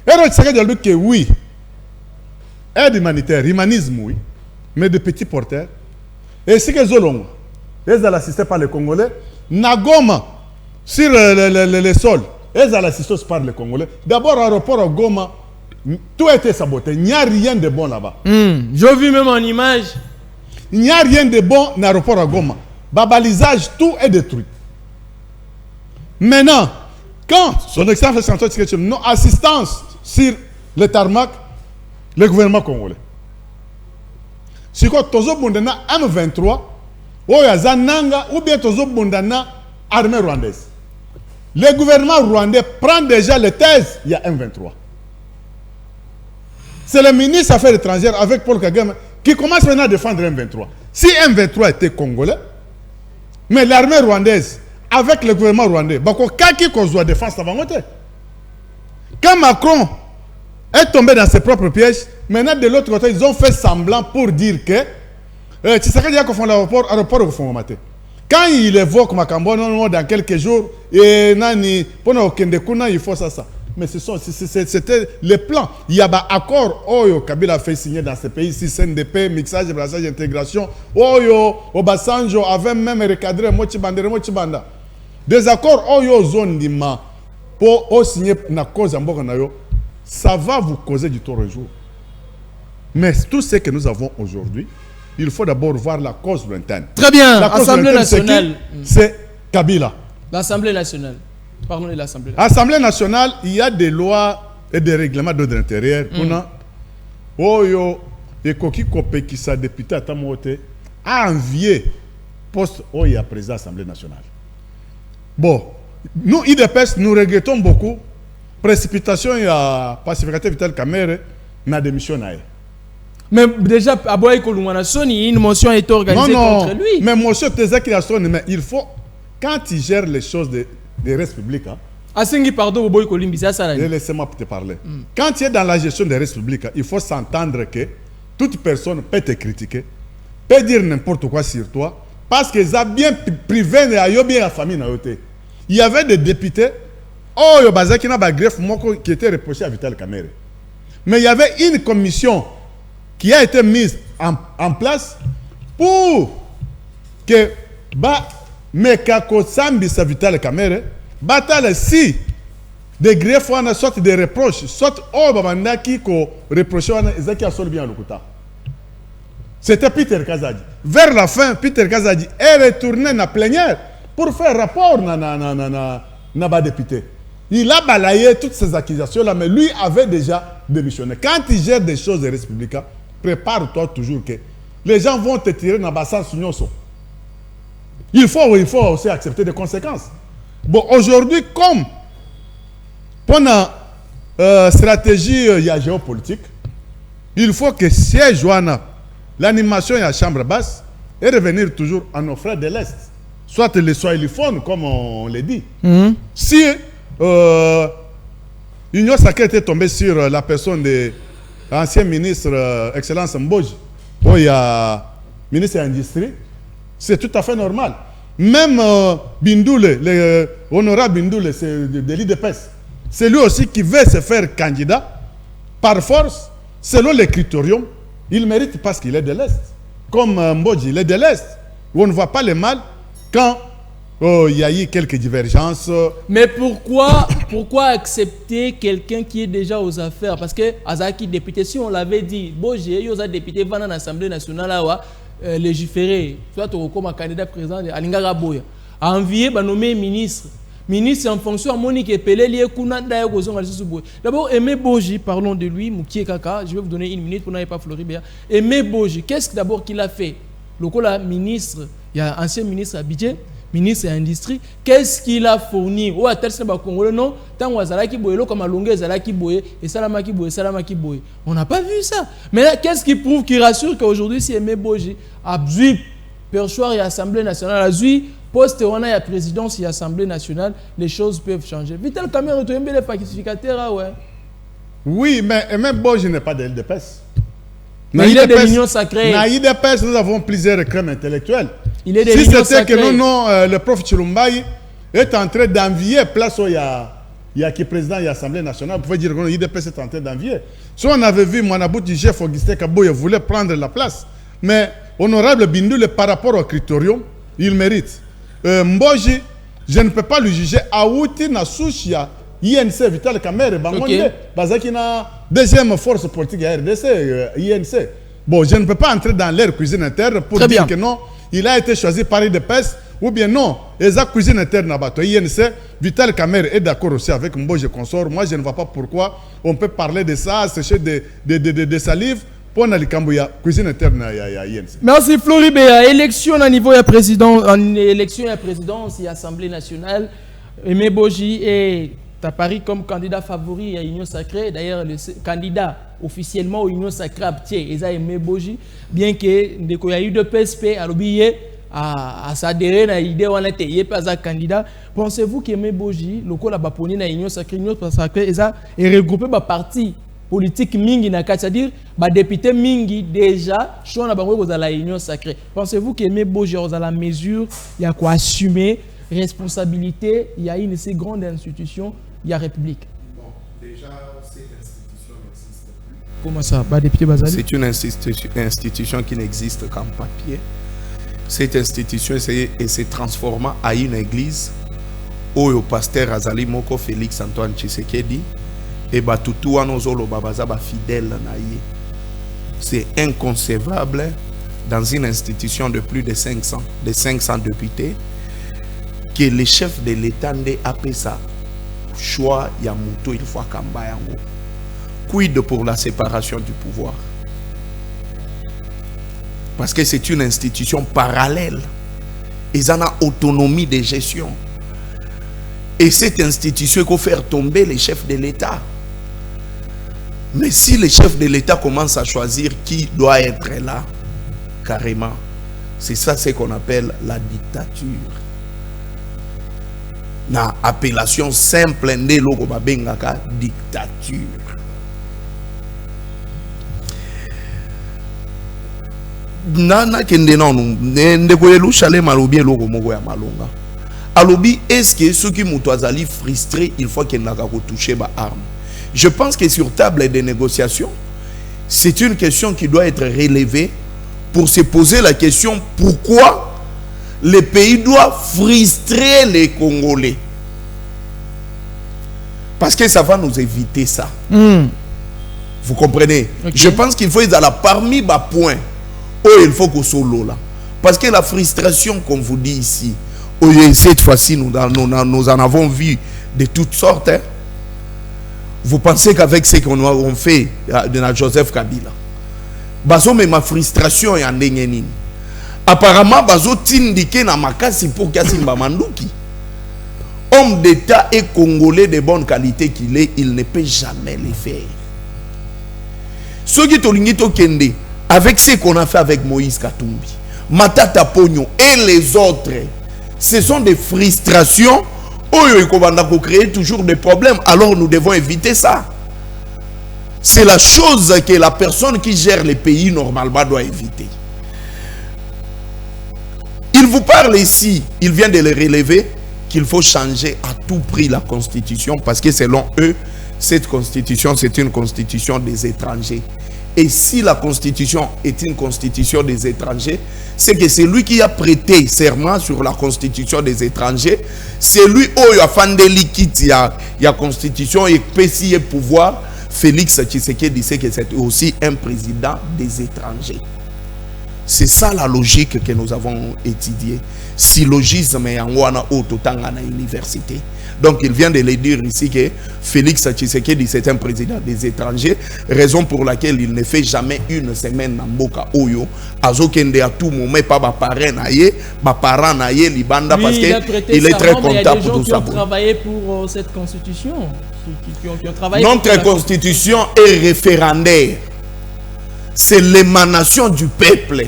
Speaker 4: Et donc, c'est que oui, aide humanitaire, humanisme, oui, mais de petits porteurs. Et ce que Zolong, ils ont assisté par les Congolais, Nagoma, sur le sol, ils ont assisté par les Congolais. D'abord, l'aéroport à Goma, tout a été saboté. Il n'y a rien de bon là-bas.
Speaker 3: J'ai vu même en image.
Speaker 4: Il n'y a rien de bon dans l'aéroport à Goma. Babalisage, tout est détruit. Maintenant, quand son excellence fait non assistance sur le tarmac, le gouvernement congolais. Si quoi, Tozo Bundana M23, ou bien Tozo Bundana armée rwandaise. Le gouvernement rwandais prend déjà les thèses, il y a M23. C'est le ministre des Affaires étrangères avec Paul Kagame qui commence maintenant à défendre M23. Si M23 était congolais, mais l'armée rwandaise, avec le gouvernement rwandais, quand Macron est tombé dans ses propres pièges, maintenant de l'autre côté, ils ont fait semblant pour dire que quand il évoque Makambo dans quelques jours, et il faut ça. Mais c'était le plan. Il y a un accord Oyo Kabila a fait signer dans ces pays, si CNDP, mixage, brassage, intégration. Oyo, Obasanjo avait même recadré Mochibanda. Des accords Oyo zone d'Ima pour signer na cause en Boganayo, ça va vous causer du tort un jour. Mais tout ce que nous avons aujourd'hui, il faut d'abord voir la cause lointaine.
Speaker 3: Très bien,
Speaker 4: l'Assemblée
Speaker 3: nationale.
Speaker 4: C'est Kabila.
Speaker 3: L'Assemblée nationale. Parlons de l'Assemblée
Speaker 4: nationale. L'Assemblée nationale, il y a des lois et des règlements d'ordre intérieur. Oyo, et Koki Kope qui s'est député à Tamote, a envié poste Oya président de l'Assemblée nationale. Bon, nous, IDPS, nous regrettons beaucoup. Précipitation et pacificateur Vital Kamere n'a démissionné.
Speaker 3: Mais déjà, à Boy Kolumana Sony, une motion a été organisée contre lui.
Speaker 4: Mais motion, mais il faut, quand il gère les choses des restes publics,
Speaker 3: pardon, Boy Kolimbi, ça.
Speaker 4: Laissez-moi te parler. Quand tu es dans la gestion des restes publics, il faut s'entendre que toute personne peut te critiquer, peut dire n'importe quoi sur toi, parce qu'ils ont bien privé et bien la famille. Il y avait des députés, qui étaient reprochés à Vital Kamere. Mais il y avait une commission qui a été mise en place pour que Mekako Sambi sa Vital Kamere batale si des griefs wana sorte de reproches sorte babandaki ko reprocher wana ezaki asol bien lokuta. C'était Peter Kazadi. Vers la fin, Peter Kazadi est retourné na plénière pour faire rapport na ba député. Il a balayé toutes ces accusations-là, mais lui avait déjà démissionné. Quand il gère des choses des républicains, prépare-toi toujours que les gens vont te tirer dans le bassin sur il faut aussi accepter des conséquences. Bon, aujourd'hui, comme pendant stratégie géopolitique, il faut que siège l'animation et la chambre basse et revenir toujours à nos frères de l'Est. Soit les soiliphones, comme on le dit. Si l'Union sacrée était tombée sur la personne de l'ancien ministre, Excellence Mboji, il y a ministre de l'Industrie, c'est tout à fait normal. Même Bindoule, l'honorable Bindoule, c'est de l'IDPS, c'est lui aussi qui veut se faire candidat par force, selon les critériums. Il mérite parce qu'il est de l'Est. Comme Mboji, il est de l'Est. On ne voit pas le mal quand il y a eu quelques divergences.
Speaker 3: Mais pourquoi accepter quelqu'un qui est déjà aux affaires? Parce que Azaki député, si on l'avait dit, Boji, il y a député dans l'Assemblée nationale légiférer, soit comme candidat président Alinga Raboya, a envié nommé ministre en fonction de Monique Epele, d'abord, Aimé Boji, parlons de lui, Moukié Kaka, je vais vous donner une minute pour n'aller pas Floribert. Aimé Boji, qu'est-ce d'abord qu'il a fait? Le ministre, il y a un ancien ministre à Bidje, ministre de l'Industrie, qu'est-ce qu'il a fourni? Oh, non, tant on n'a pas vu ça. Mais là, qu'est-ce qui prouve, qui rassure qu'aujourd'hui, si Aimé Boji a vu perchoir et l'Assemblée nationale, a vu poste on a la présidence et l'Assemblée nationale, les choses peuvent changer. Vital Kamere est les pacificateurs, ouais.
Speaker 4: Oui, mais Aimé Boji n'est pas de l'IDPS.
Speaker 3: Mais il est de l'Union sacrée.
Speaker 4: Dans l'IDPS, nous avons plusieurs crèmes intellectuels.
Speaker 3: Il est de
Speaker 4: si
Speaker 3: l'Union
Speaker 4: c'était
Speaker 3: sacrée.
Speaker 4: que le prof Chilumbaï est en train d'envier place où il y a qui président de l'Assemblée nationale, vous pouvez dire que l'IDPS est en train d'envier. Si on avait vu Manabout du chef Augustin Kabouya voulait prendre la place, mais honorable Bindoule, par rapport au critérium, il mérite. Mboji, je ne peux pas le juger. Aouti na Souchia, INC Vital Kamerhe bangonde bazaki na deuxième force politique à RDC INC. Bon, je ne peux pas entrer dans leur cuisine interne pour dire que non, il a été choisi par UDPS ou bien non, les cuisine interne à bateau INC Vital Kamerhe est d'accord aussi avec Mbodje consort. Moi je ne vois pas pourquoi on peut parler de ça, sécher de salive. Cuisine interne à INC.
Speaker 3: Merci Floribé. Élection à niveau de président, en élection à présidence et Assemblée nationale, Aimé Boji est apparu comme candidat favori à l'Union Sacrée. D'ailleurs, le candidat officiellement à l'Union Sacrée est Aimé Boji, bien que il y a eu de PSP à s'adhérer à l'idée où on était pas un candidat. Pensez-vous qu'Aimé Boji, le coup la baponie à l'Union Sacrée, est regroupé par parti politique mingi na kati, c'est-à-dire ba député mingi déjà sont na bango za la Union Sacrée. Pensez-vous qu'Aimé Boji a la mesure il y a quoi assumer responsabilité, il y a une si grande institution, il y a République.
Speaker 5: Bon, déjà cette institution n'existe plus.
Speaker 3: Comment ça, ba député Bazali?
Speaker 5: C'est une institution qui n'existe qu'en papier. Cette institution s'est transformée en une église où le pasteur Azali Moko Félix Antoine Tshisekedi et batutu anozolo babaza ba fidèle na ye. C'est inconcevable dans une institution de plus de 500 députés que le chef de l'État n'ait appelé ça choix ya muto il faut kamba yango. Quid pour la séparation du pouvoir? Parce que c'est une institution parallèle. Ils en ont autonomie de gestion. Et cette institution, il faut faire tomber les chefs de l'État. Mais si le chef de l'État commence à choisir qui doit être là, carrément, c'est ça ce qu'on appelle la dictature. Na appellation simple de logo babengaka dictature. Nana kende nanu ndeko yelu chale malobi logo moko ya malonga. Alobi, est-ce que ceux qui m'ont frustré, il faut qu'il n'a qu'à toucher ma arme? Je pense que sur table de négociation, c'est une question qui doit être relevée pour se poser la question pourquoi le pays doit frustrer les Congolais. Parce que ça va nous éviter ça. Vous comprenez? Okay. Je pense qu'il faut être là parmi les points où il faut qu'on soit là. Parce que la frustration, comme vous dites ici, cette fois-ci, nous en avons vu de toutes sortes. Hein. Vous pensez qu'avec ce qu'on fait de Joseph Kabila, bazo mais ma frustration est en dengenine. Apparemment, bazo tindike na makasi pour Kassimba Manduki. Homme d'État et Congolais de bonne qualité qu'il est, il ne peut jamais le faire. Ce qui est kende, avec ce qu'on a fait avec Moïse Katumbi, Matata Pogno et les autres, ce sont des frustrations où il créer toujours des problèmes. Alors nous devons éviter ça. C'est la chose que la personne qui gère les pays normalement doit éviter. Il vous parle ici, il vient de le relever, qu'il faut changer à tout prix la constitution parce que selon eux, cette constitution c'est une constitution des étrangers. Et si la constitution est une constitution des étrangers, c'est que c'est lui qui a prêté serment sur la constitution des étrangers. C'est lui qui a fait liquide la constitution et péci et pouvoir. Félix Tshisekedi dit que c'est aussi un président des étrangers. C'est ça la logique que nous avons étudiée. Syllogisme et en wana autotanga na université. Donc il vient de le dire ici que Félix Tshisekedi c'est un président des étrangers, raison pour laquelle il ne fait jamais une semaine dans Mboka Oyo, azokende à tout moment pas ba parrain naie, ba parent naie libanda parce que il est très content pour tout ça.
Speaker 3: Qui ont travaillé pour cette constitution, qui ont travaillé.
Speaker 5: Notre constitution est référendaire. C'est l'émanation du peuple.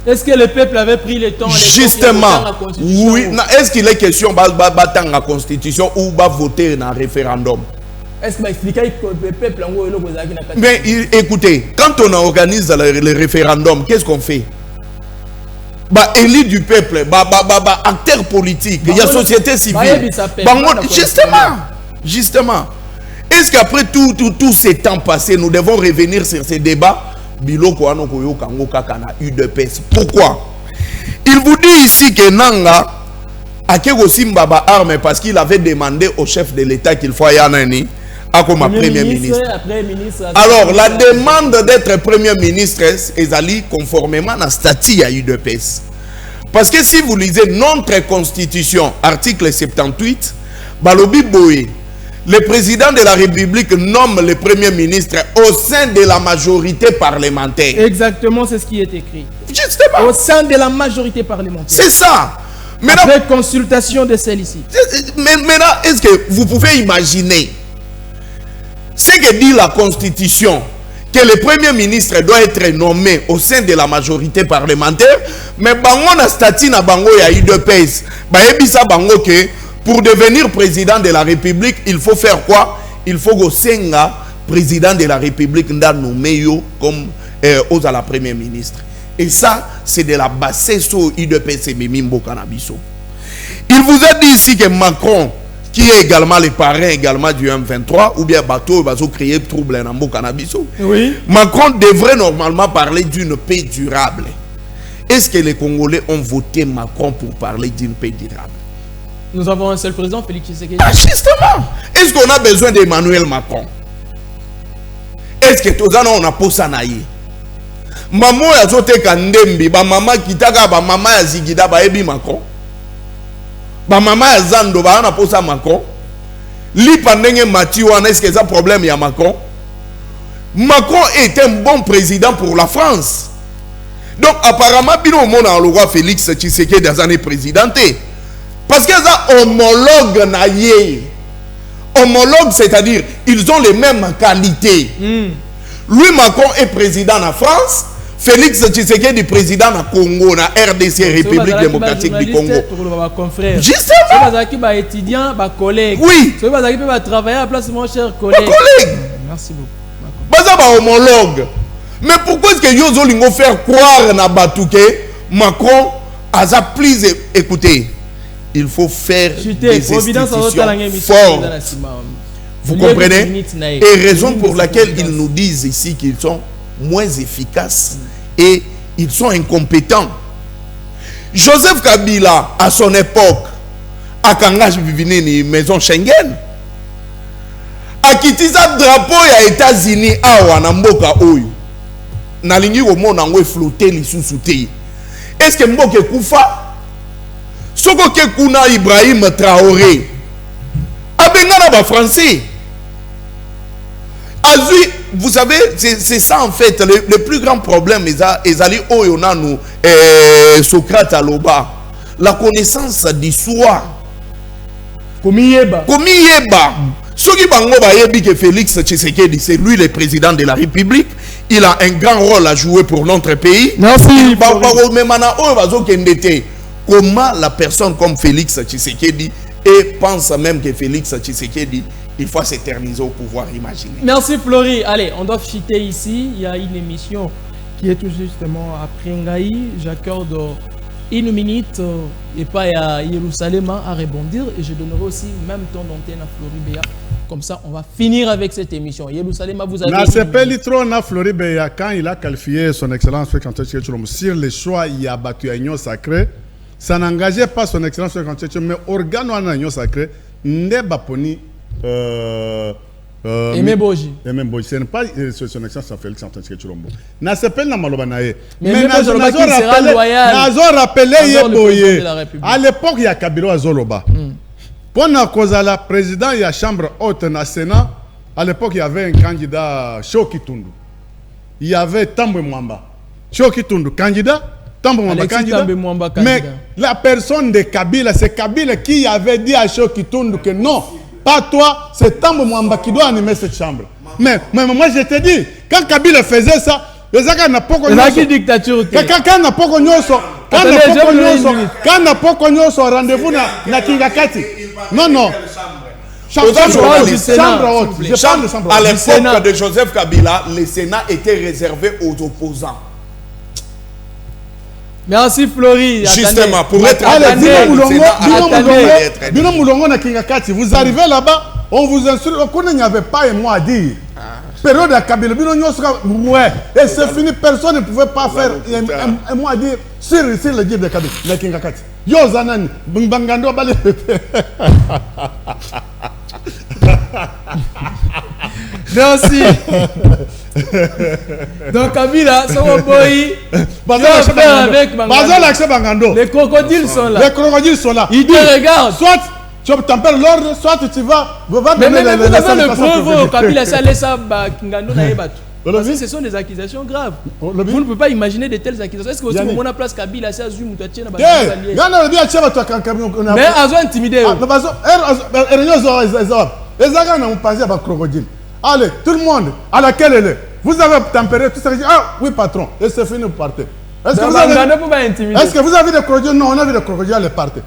Speaker 3: Est-ce que le peuple avait pris le temps?
Speaker 5: Justement, oui. Est-ce qu'il est question de la constitution ou de voter dans un référendum?
Speaker 3: Est-ce que expliquer que le peuple a eu?
Speaker 5: Mais écoutez, quand on organise le référendum, qu'est-ce qu'on fait? Élite du peuple, acteurs politiques, il y a société civile. Justement. Est-ce qu'après tout ce temps passé, nous devons revenir sur ces débats? Pourquoi? Il vous dit ici que Nanga Akego Simba ba arme parce qu'il avait demandé au chef de l'État qu'il faut y en aller comme premier ministre. Alors la demande d'être premier ministre est allée conformément à la statut à UDPS. Parce que si vous lisez notre constitution, article 78, Balobi Boye, le président de la République nomme le premier ministre au sein de la majorité parlementaire.
Speaker 3: Exactement, c'est ce qui est écrit.
Speaker 5: Justement.
Speaker 3: Au sein de la majorité parlementaire.
Speaker 5: C'est ça. Maintenant,
Speaker 3: après consultation de celle-ci.
Speaker 5: Mais maintenant, est-ce que vous pouvez imaginer ce que dit la Constitution, que le Premier ministre doit être nommé au sein de la majorité parlementaire, mais bango na statut na bango ya UDPS, ba ebisa bango que pour devenir président de la République, il faut faire quoi? Il faut go senga président de la République nda nommé yo comme aux à la Premier ministre. Et ça, c'est de la bassesse au UDPS Mimimbo Canabiso. Il vous a dit ici que Macron, qui est également le parrain également du M23, ou bien bateau, va créer trouble dans le Canabiso.
Speaker 3: Oui.
Speaker 5: Macron devrait normalement parler d'une paix durable. Est-ce que les Congolais ont voté Macron pour parler d'une paix durable?
Speaker 3: Nous avons un seul président, Félix Tshisekedi.
Speaker 5: Ah, justement. Est-ce qu'on a besoin d'Emmanuel Macron? Est-ce que tous on a posé naïe? Maman a sauté kandembi, ba maman kitaka ba maman ya zigida ba ebi Macron. Ba maman ya zando ba na posa Macron. Li pandenge mati wana est-ce que ça problème ya Macron? Macron est un bon président pour la France. Donc apparemment bino mona le roi Félix Tshisekedi dans année présidenté. Parce que ça homologue na yé. Homologue, c'est-à-dire ils ont les mêmes qualités. Lui Macron est président en France. Félix Tshisekedi président na Congo, na RDC, République démocratique du Congo.
Speaker 3: Justement. Qui va étudiant, va collègue.
Speaker 5: Oui.
Speaker 3: Ceux qui va travailler à la place de mon cher collègue. Merci beaucoup.
Speaker 5: Baza ba homologue. Mais pourquoi est-ce que Yozo Lingo faire croire na Batouke Macron a za plus écoutez, il faut faire des institutions fortes. Vous comprenez? Et raison pour laquelle ils nous disent ici qu'ils sont moins efficaces et ils sont incompétents. Joseph Kabila, à son époque, à Kangaj Bivinini, maison Schengen, a quitté sa drapeau aux États-Unis, à Namboka Oyo. Nalingi au monde en flotter les sous-soutés. Est-ce que Mboke Koufa, Soko Kekuna Ibrahim Traoré, Abengana ba français. Azui, vous savez, c'est ça en fait, le plus grand problème, Ezali Oyonanu, Socrate Aloba, la connaissance du soi.
Speaker 3: Komiyeba.
Speaker 5: Soki bango ba yebi que Félix Tshisekedi, c'est lui le président de la République, il a un grand rôle à jouer pour notre pays.
Speaker 3: Merci.
Speaker 5: Comment la personne comme Félix Tshisekedi et pense même que Félix Tshisekedi il faut s'éterniser au pouvoir, imaginer.
Speaker 3: Merci Florie. Allez, on doit chuter ici. Il y a une émission qui est tout justement après Ngaï. J'accorde une minute et pas à Jérusalem à rebondir. Et je donnerai aussi même temps d'antenne à Florie Béa. Comme ça, on va finir avec cette émission. Jérusalem, vous avez...
Speaker 4: Na Florie Béa, quand il a qualifié son excellence sur les choix, il a battu à Union Sacrée. Ça n'engageait pas son excellence mais organe à Union Sacrée. Ndeba Poni.
Speaker 3: Aimé Boji.
Speaker 4: Ce n'est pas son excellence Félix Antoine Tshisekedi. Na s'appelle na maloba na ye.
Speaker 3: Mais nazo
Speaker 4: rappelé Yeboye. À l'époque il y a Kabila Azoloba. Pour na kozala président il y a chambre haute na Sénat. À l'époque il y avait un candidat Shoki Tundu. Il y avait Tambwe Mwamba. Shoki Tundu candidat, Tambwe Mwamba candidat. Mais la personne de Kabila, c'est Kabila qui avait dit à Shoki Tundu que non. Pas toi, c'est Tambo Mwamba qui doit animer cette chambre. Mais moi je te dis, quand Kabila faisait ça, les gens n'a pas connu.
Speaker 3: Dictature.
Speaker 4: Quand n'a pas connu son rendez-vous na Kingakati. Non. Chambre haute.
Speaker 5: À l'époque de Joseph Kabila, le Sénat était réservé aux opposants.
Speaker 3: Merci Florie.
Speaker 5: Justement, pour être
Speaker 4: vous arrivez là-bas, on vous insulte, on n'y avait pas un mot à dire. période de Kabila, ouais, et c'est fini, personne ne pouvait pas faire un mot à dire sur le guide de Kabila. Mais Kingakati. Yo Zanani, Bangando Balé.
Speaker 3: Merci. Donc Kabila, son boy, avec Bangando. Les crocodiles sont là.
Speaker 4: Les crocodiles sont là.
Speaker 3: Ils te regardent.
Speaker 4: Soit tu tempères l'ordre, soit tu vas
Speaker 3: mais vous avez le preuve Kabila ça laisse ça Kingando na yebatu. Parce que ce sont des accusations graves. Vous ne pouvez pas imaginer de telles accusations. Est-ce que aussi au place Kabila c'est Azum ou Tatiana ba mais azo intimidé.
Speaker 4: Allez, tout le monde, à laquelle elle est. Vous avez tempéré, tout ça. Ah oui, patron. Et c'est fini, vous partez. Est-ce que vous avez des crocodiles? Non, on a vu des crocodiles, les partent.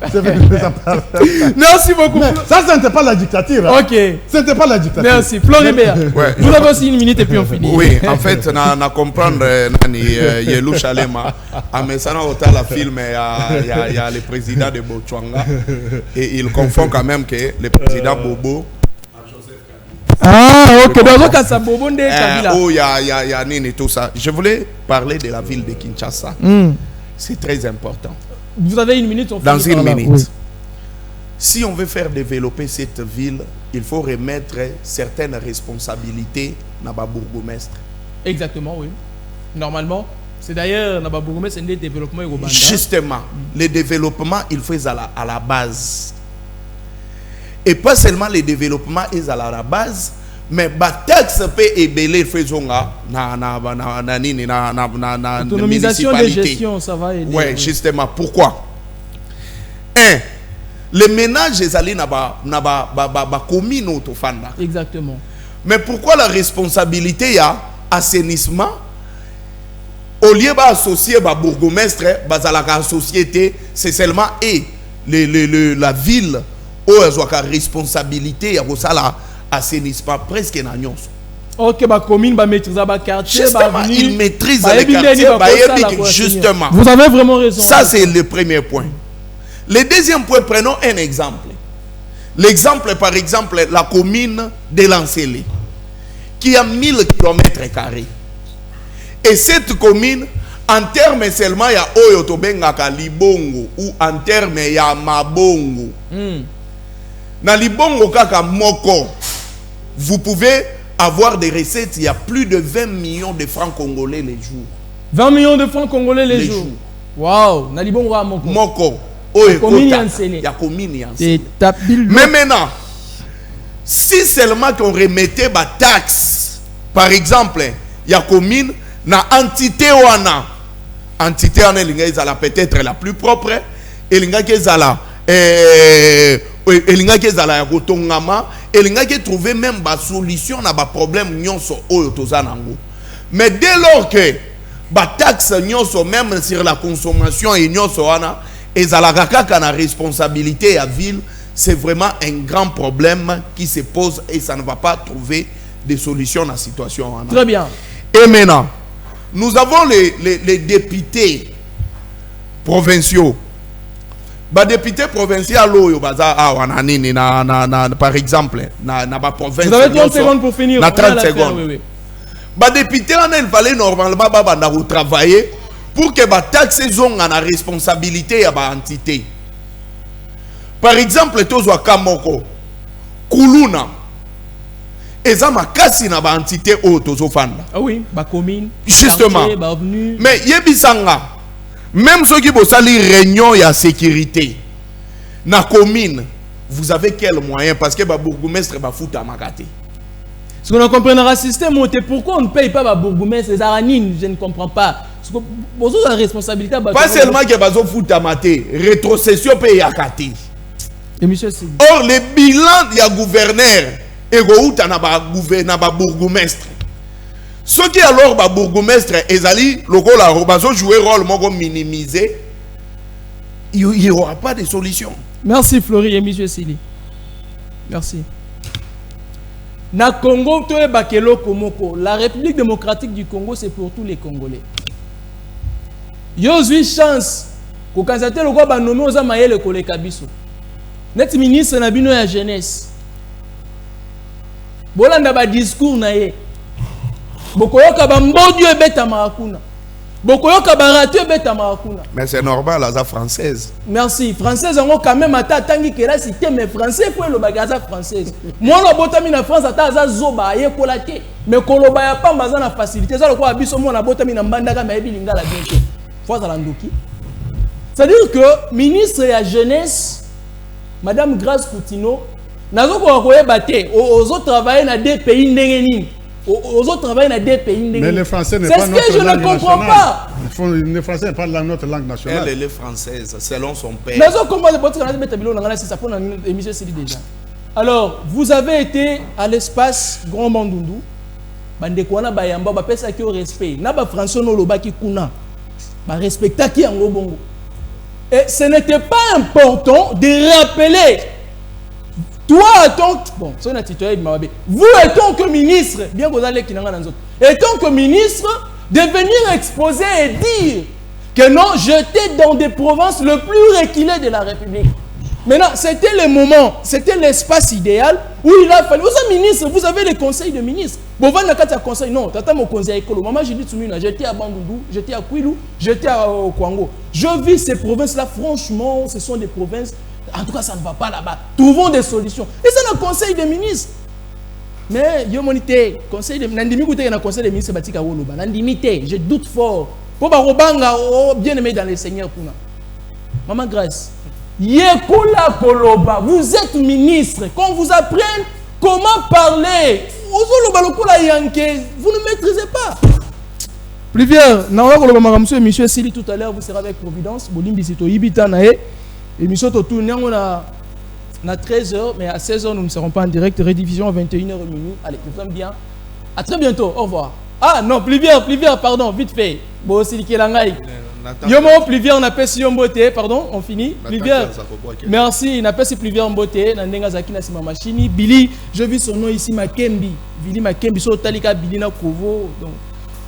Speaker 3: Merci beaucoup.
Speaker 4: Mais ça, ce n'était pas la dictature. Hein.
Speaker 3: Ok.
Speaker 4: Ce n'était pas la dictature.
Speaker 3: Merci. Floribert.
Speaker 5: Ouais.
Speaker 3: Vous avez aussi une minute et puis on finit.
Speaker 5: Oui, en fait, na comprendre Yelou Chalema, à Messana Ota la film, il y a le président de Botswana et il confond quand même que le président Bobo.
Speaker 3: Ah, ok. Donc, ça Bobo de Kabila.
Speaker 5: Oh, il y a Nini, tout ça. Je voulais parler de la ville de Kinshasa. C'est très important.
Speaker 3: Vous avez une minute, on
Speaker 5: dans une minute.
Speaker 3: Oui.
Speaker 5: Si on veut faire développer cette ville, il faut remettre certaines responsabilités dans le bourgmestre.
Speaker 3: Exactement, oui. Normalement, c'est d'ailleurs dans le bourgmestre, c'est le développement urbain.
Speaker 5: Justement, le développement, il faut à la base. Et pas seulement le développement est à la base, mais la taxe peut ébeler na
Speaker 3: autonomisation de gestion, ça va aider.
Speaker 5: Oui, justement. Pourquoi? Les ménages sont allés dans la commune autofanda.
Speaker 3: Exactement.
Speaker 5: Mais pourquoi la responsabilité y a assainissement au lieu d'associer le bourgmestre, la société, c'est seulement la ville où il y a une responsabilité, il y a assainissement presque dans l'Union.
Speaker 3: Ok, la commune va maîtriser le quartier.
Speaker 5: Justement, il maîtrise le quartier. Justement.
Speaker 3: Vous avez vraiment raison.
Speaker 5: Ça, c'est le premier point. Le deuxième point, prenons un exemple. L'exemple, par exemple, la commune de Lancélé, qui a 1000 km². Et cette commune, en termes seulement, il y a Oyotobengaka Libongo, ou en termes, il y a Mabongo. Dans Libongo Kaka Moko, vous pouvez avoir des recettes, il y a plus de 20 millions de francs congolais les jours.
Speaker 3: 20 millions de francs congolais les jours. Waouh, dans Libongo à Moko.
Speaker 5: Moko.
Speaker 3: Il y
Speaker 5: a commune.
Speaker 3: Mais
Speaker 5: maintenant, si seulement qu'on remettait la taxe, par exemple, il y a commune, na entité wana. Entité wana, il y a peut-être la plus propre, il y a elinga ke zala ya kotongama elinga ke trouver même ba solution na ba problème nyonso oyo tozanango. Mais dès lors que ba taxe nyonso même sur la consommation et nyonso wana ezalaka kaka na responsabilité à ville, c'est vraiment un grand problème qui se pose et ça ne va pas trouver des solutions dans la situation wana.
Speaker 3: Très bien.
Speaker 5: Et maintenant, nous avons les députés provinciaux. Ba député provincial par exemple na ba province.
Speaker 3: Vous avez 30 secondes pour finir.
Speaker 5: Na 30 secondes. Oui. Ba député il fallait normalement travailler pour que ba taxe zone na responsabilité ya ba entité. Par exemple tozwa Kamoko Kuluna eza makasi na ba entité o tozofanda.
Speaker 3: Ah oui, ba commune.
Speaker 5: Justement.
Speaker 3: Quartier, ba avenue.
Speaker 5: Mais yebisanga même ceux qui bossent les réunions et la sécurité, na commune, vous avez quel moyen? Parce que le bourgmestre va foutre à Makate.
Speaker 3: Ce qu'on comprendra système, pourquoi on ne paye pas le bourgmestre, les aranines, je ne comprends pas. Vous avez la responsabilité.
Speaker 5: Pas seulement que va foutre à Makate, rétrocession paye à Kate. Or, le bilan du gouverneur est route à bourgmestre. Ce qui alors ba bourgmestre ezali lokola bazo jouer rôle moko minimisé, il n'y aura pas de solution.
Speaker 3: Merci Flori et monsieur Sili. Merci. Na Congo to e bakelo komoko, la République démocratique du Congo c'est pour tous les Congolais. Yo eu chance ko kanzate lokwa ba nommé oza mayele koleka biso. Net ministre na bino ya jeunesse. Bolanda ba discours na ye. bokoyoka bambodio ebeta marakuna. Bokoyoka barato ebeta marakuna.
Speaker 5: Mais c'est normal, la française.
Speaker 3: Merci. Française, on a quand même à tangi que la cité, mais français pour le bagaza française. Moi, la botami na France, ata za zoba ye kolate. Mais koloba ya pas baza na facilité. Ça le quoi abiso moi na botami na mbandaka ma ebi linga la bien. Fois à l'andoki. C'est-à-dire que ministre de la jeunesse, Madame Grace Coutinho, nazo ko koyeba te aux autres travailler dans des pays ndengeni. Aux autres travailler dans des pays ndengeni.
Speaker 4: Mais le français n'est pas notre langue nationale.
Speaker 3: C'est ce que je ne comprends pas.
Speaker 4: Le français n'est pas notre langue nationale.
Speaker 5: Elle est française, selon son père.
Speaker 3: Alors, vous avez été à l'espace Grand Bandundu. Bandekwana bayamba ba pesa ki au respect. Na ba français no loba ki kuna. Ba respecta ki yango bongo. Et ce n'était pas important de rappeler. Toi, bon, vous étant que ministre, bien que vous allez étant que ministre, de venir exposer et dire que non, j'étais dans des provinces le plus reculées de la République. Maintenant, c'était le moment, c'était l'espace idéal où il a fallu. Vous êtes ministre, vous avez les conseils de ministre. Bon, vous avez un conseil. Non, tata mon conseil écolo. Maman, j'ai dit j'étais à Bandundu, j'étais à Kwilu, j'étais au Kwango. Je vis ces provinces-là, franchement, ce sont des provinces. En tout cas, ça ne va pas là-bas. Trouvons des solutions. Et c'est le conseil des ministres. Mais yo monité conseil de nandimi koute na conseil des ministres batika woloba nandimité je doute fort pour ba robanga bien aimé dans le Seigneur kuna. Maman Grâce yekola koloba vous êtes ministre qu'on vous apprenne comment parler ozoloba lokola yanke vous ne maîtrisez pas. Plus vieux na wa koloba makamso monsieur Sili tout à l'heure vous serez avec Providence bolimbi sito yibita na e émission to tourner on a 13h, mais à 16h, nous ne serons pas en direct. Rediffusion à 21h minuit. Allez, nous sommes bien. À très bientôt. Au revoir. Ah non, plus bien, pardon, vite fait. Bon, c'est l'Ikélangaï. Yomo, plus bien, on appelle si beauté, pardon, on finit. Plus bien. Merci, on appelle si plus bien en beauté. Nandenga Zakina, c'est ma machine. Billy, je vis son nom ici, Makembi. Billy Makembi, so Talika, Billy Nakovo. Donc,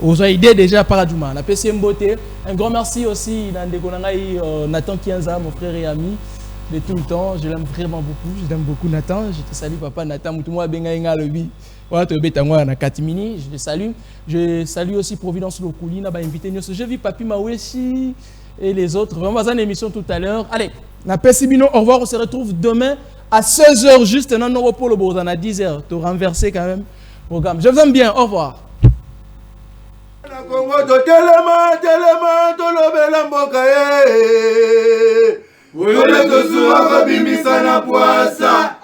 Speaker 3: vous avez idée déjà par Adjouma. On appelle si beauté. Un grand merci aussi, Nandengonangaï, Nathan Kianza, mon frère et ami. De tout le temps, je l'aime vraiment beaucoup. Je l'aime beaucoup, Nathan. Je te salue, papa Nathan. Moutouma benga inga lobi. Voilà, tu es moi na Katimini. Je te salue. Je salue aussi Providence Lokuli. Na ba invité nous. Je vis Papi Maweshi et les autres. Vraiment, dans une émission tout à l'heure. Allez, na Pessibino. Au revoir. On se retrouve demain à 16h juste. Non, non, pour le Bourdan à 10h. Tu renversé quand même programme. Je vous aime bien. Au revoir.
Speaker 2: Vous le tous à Bimisa na poissa.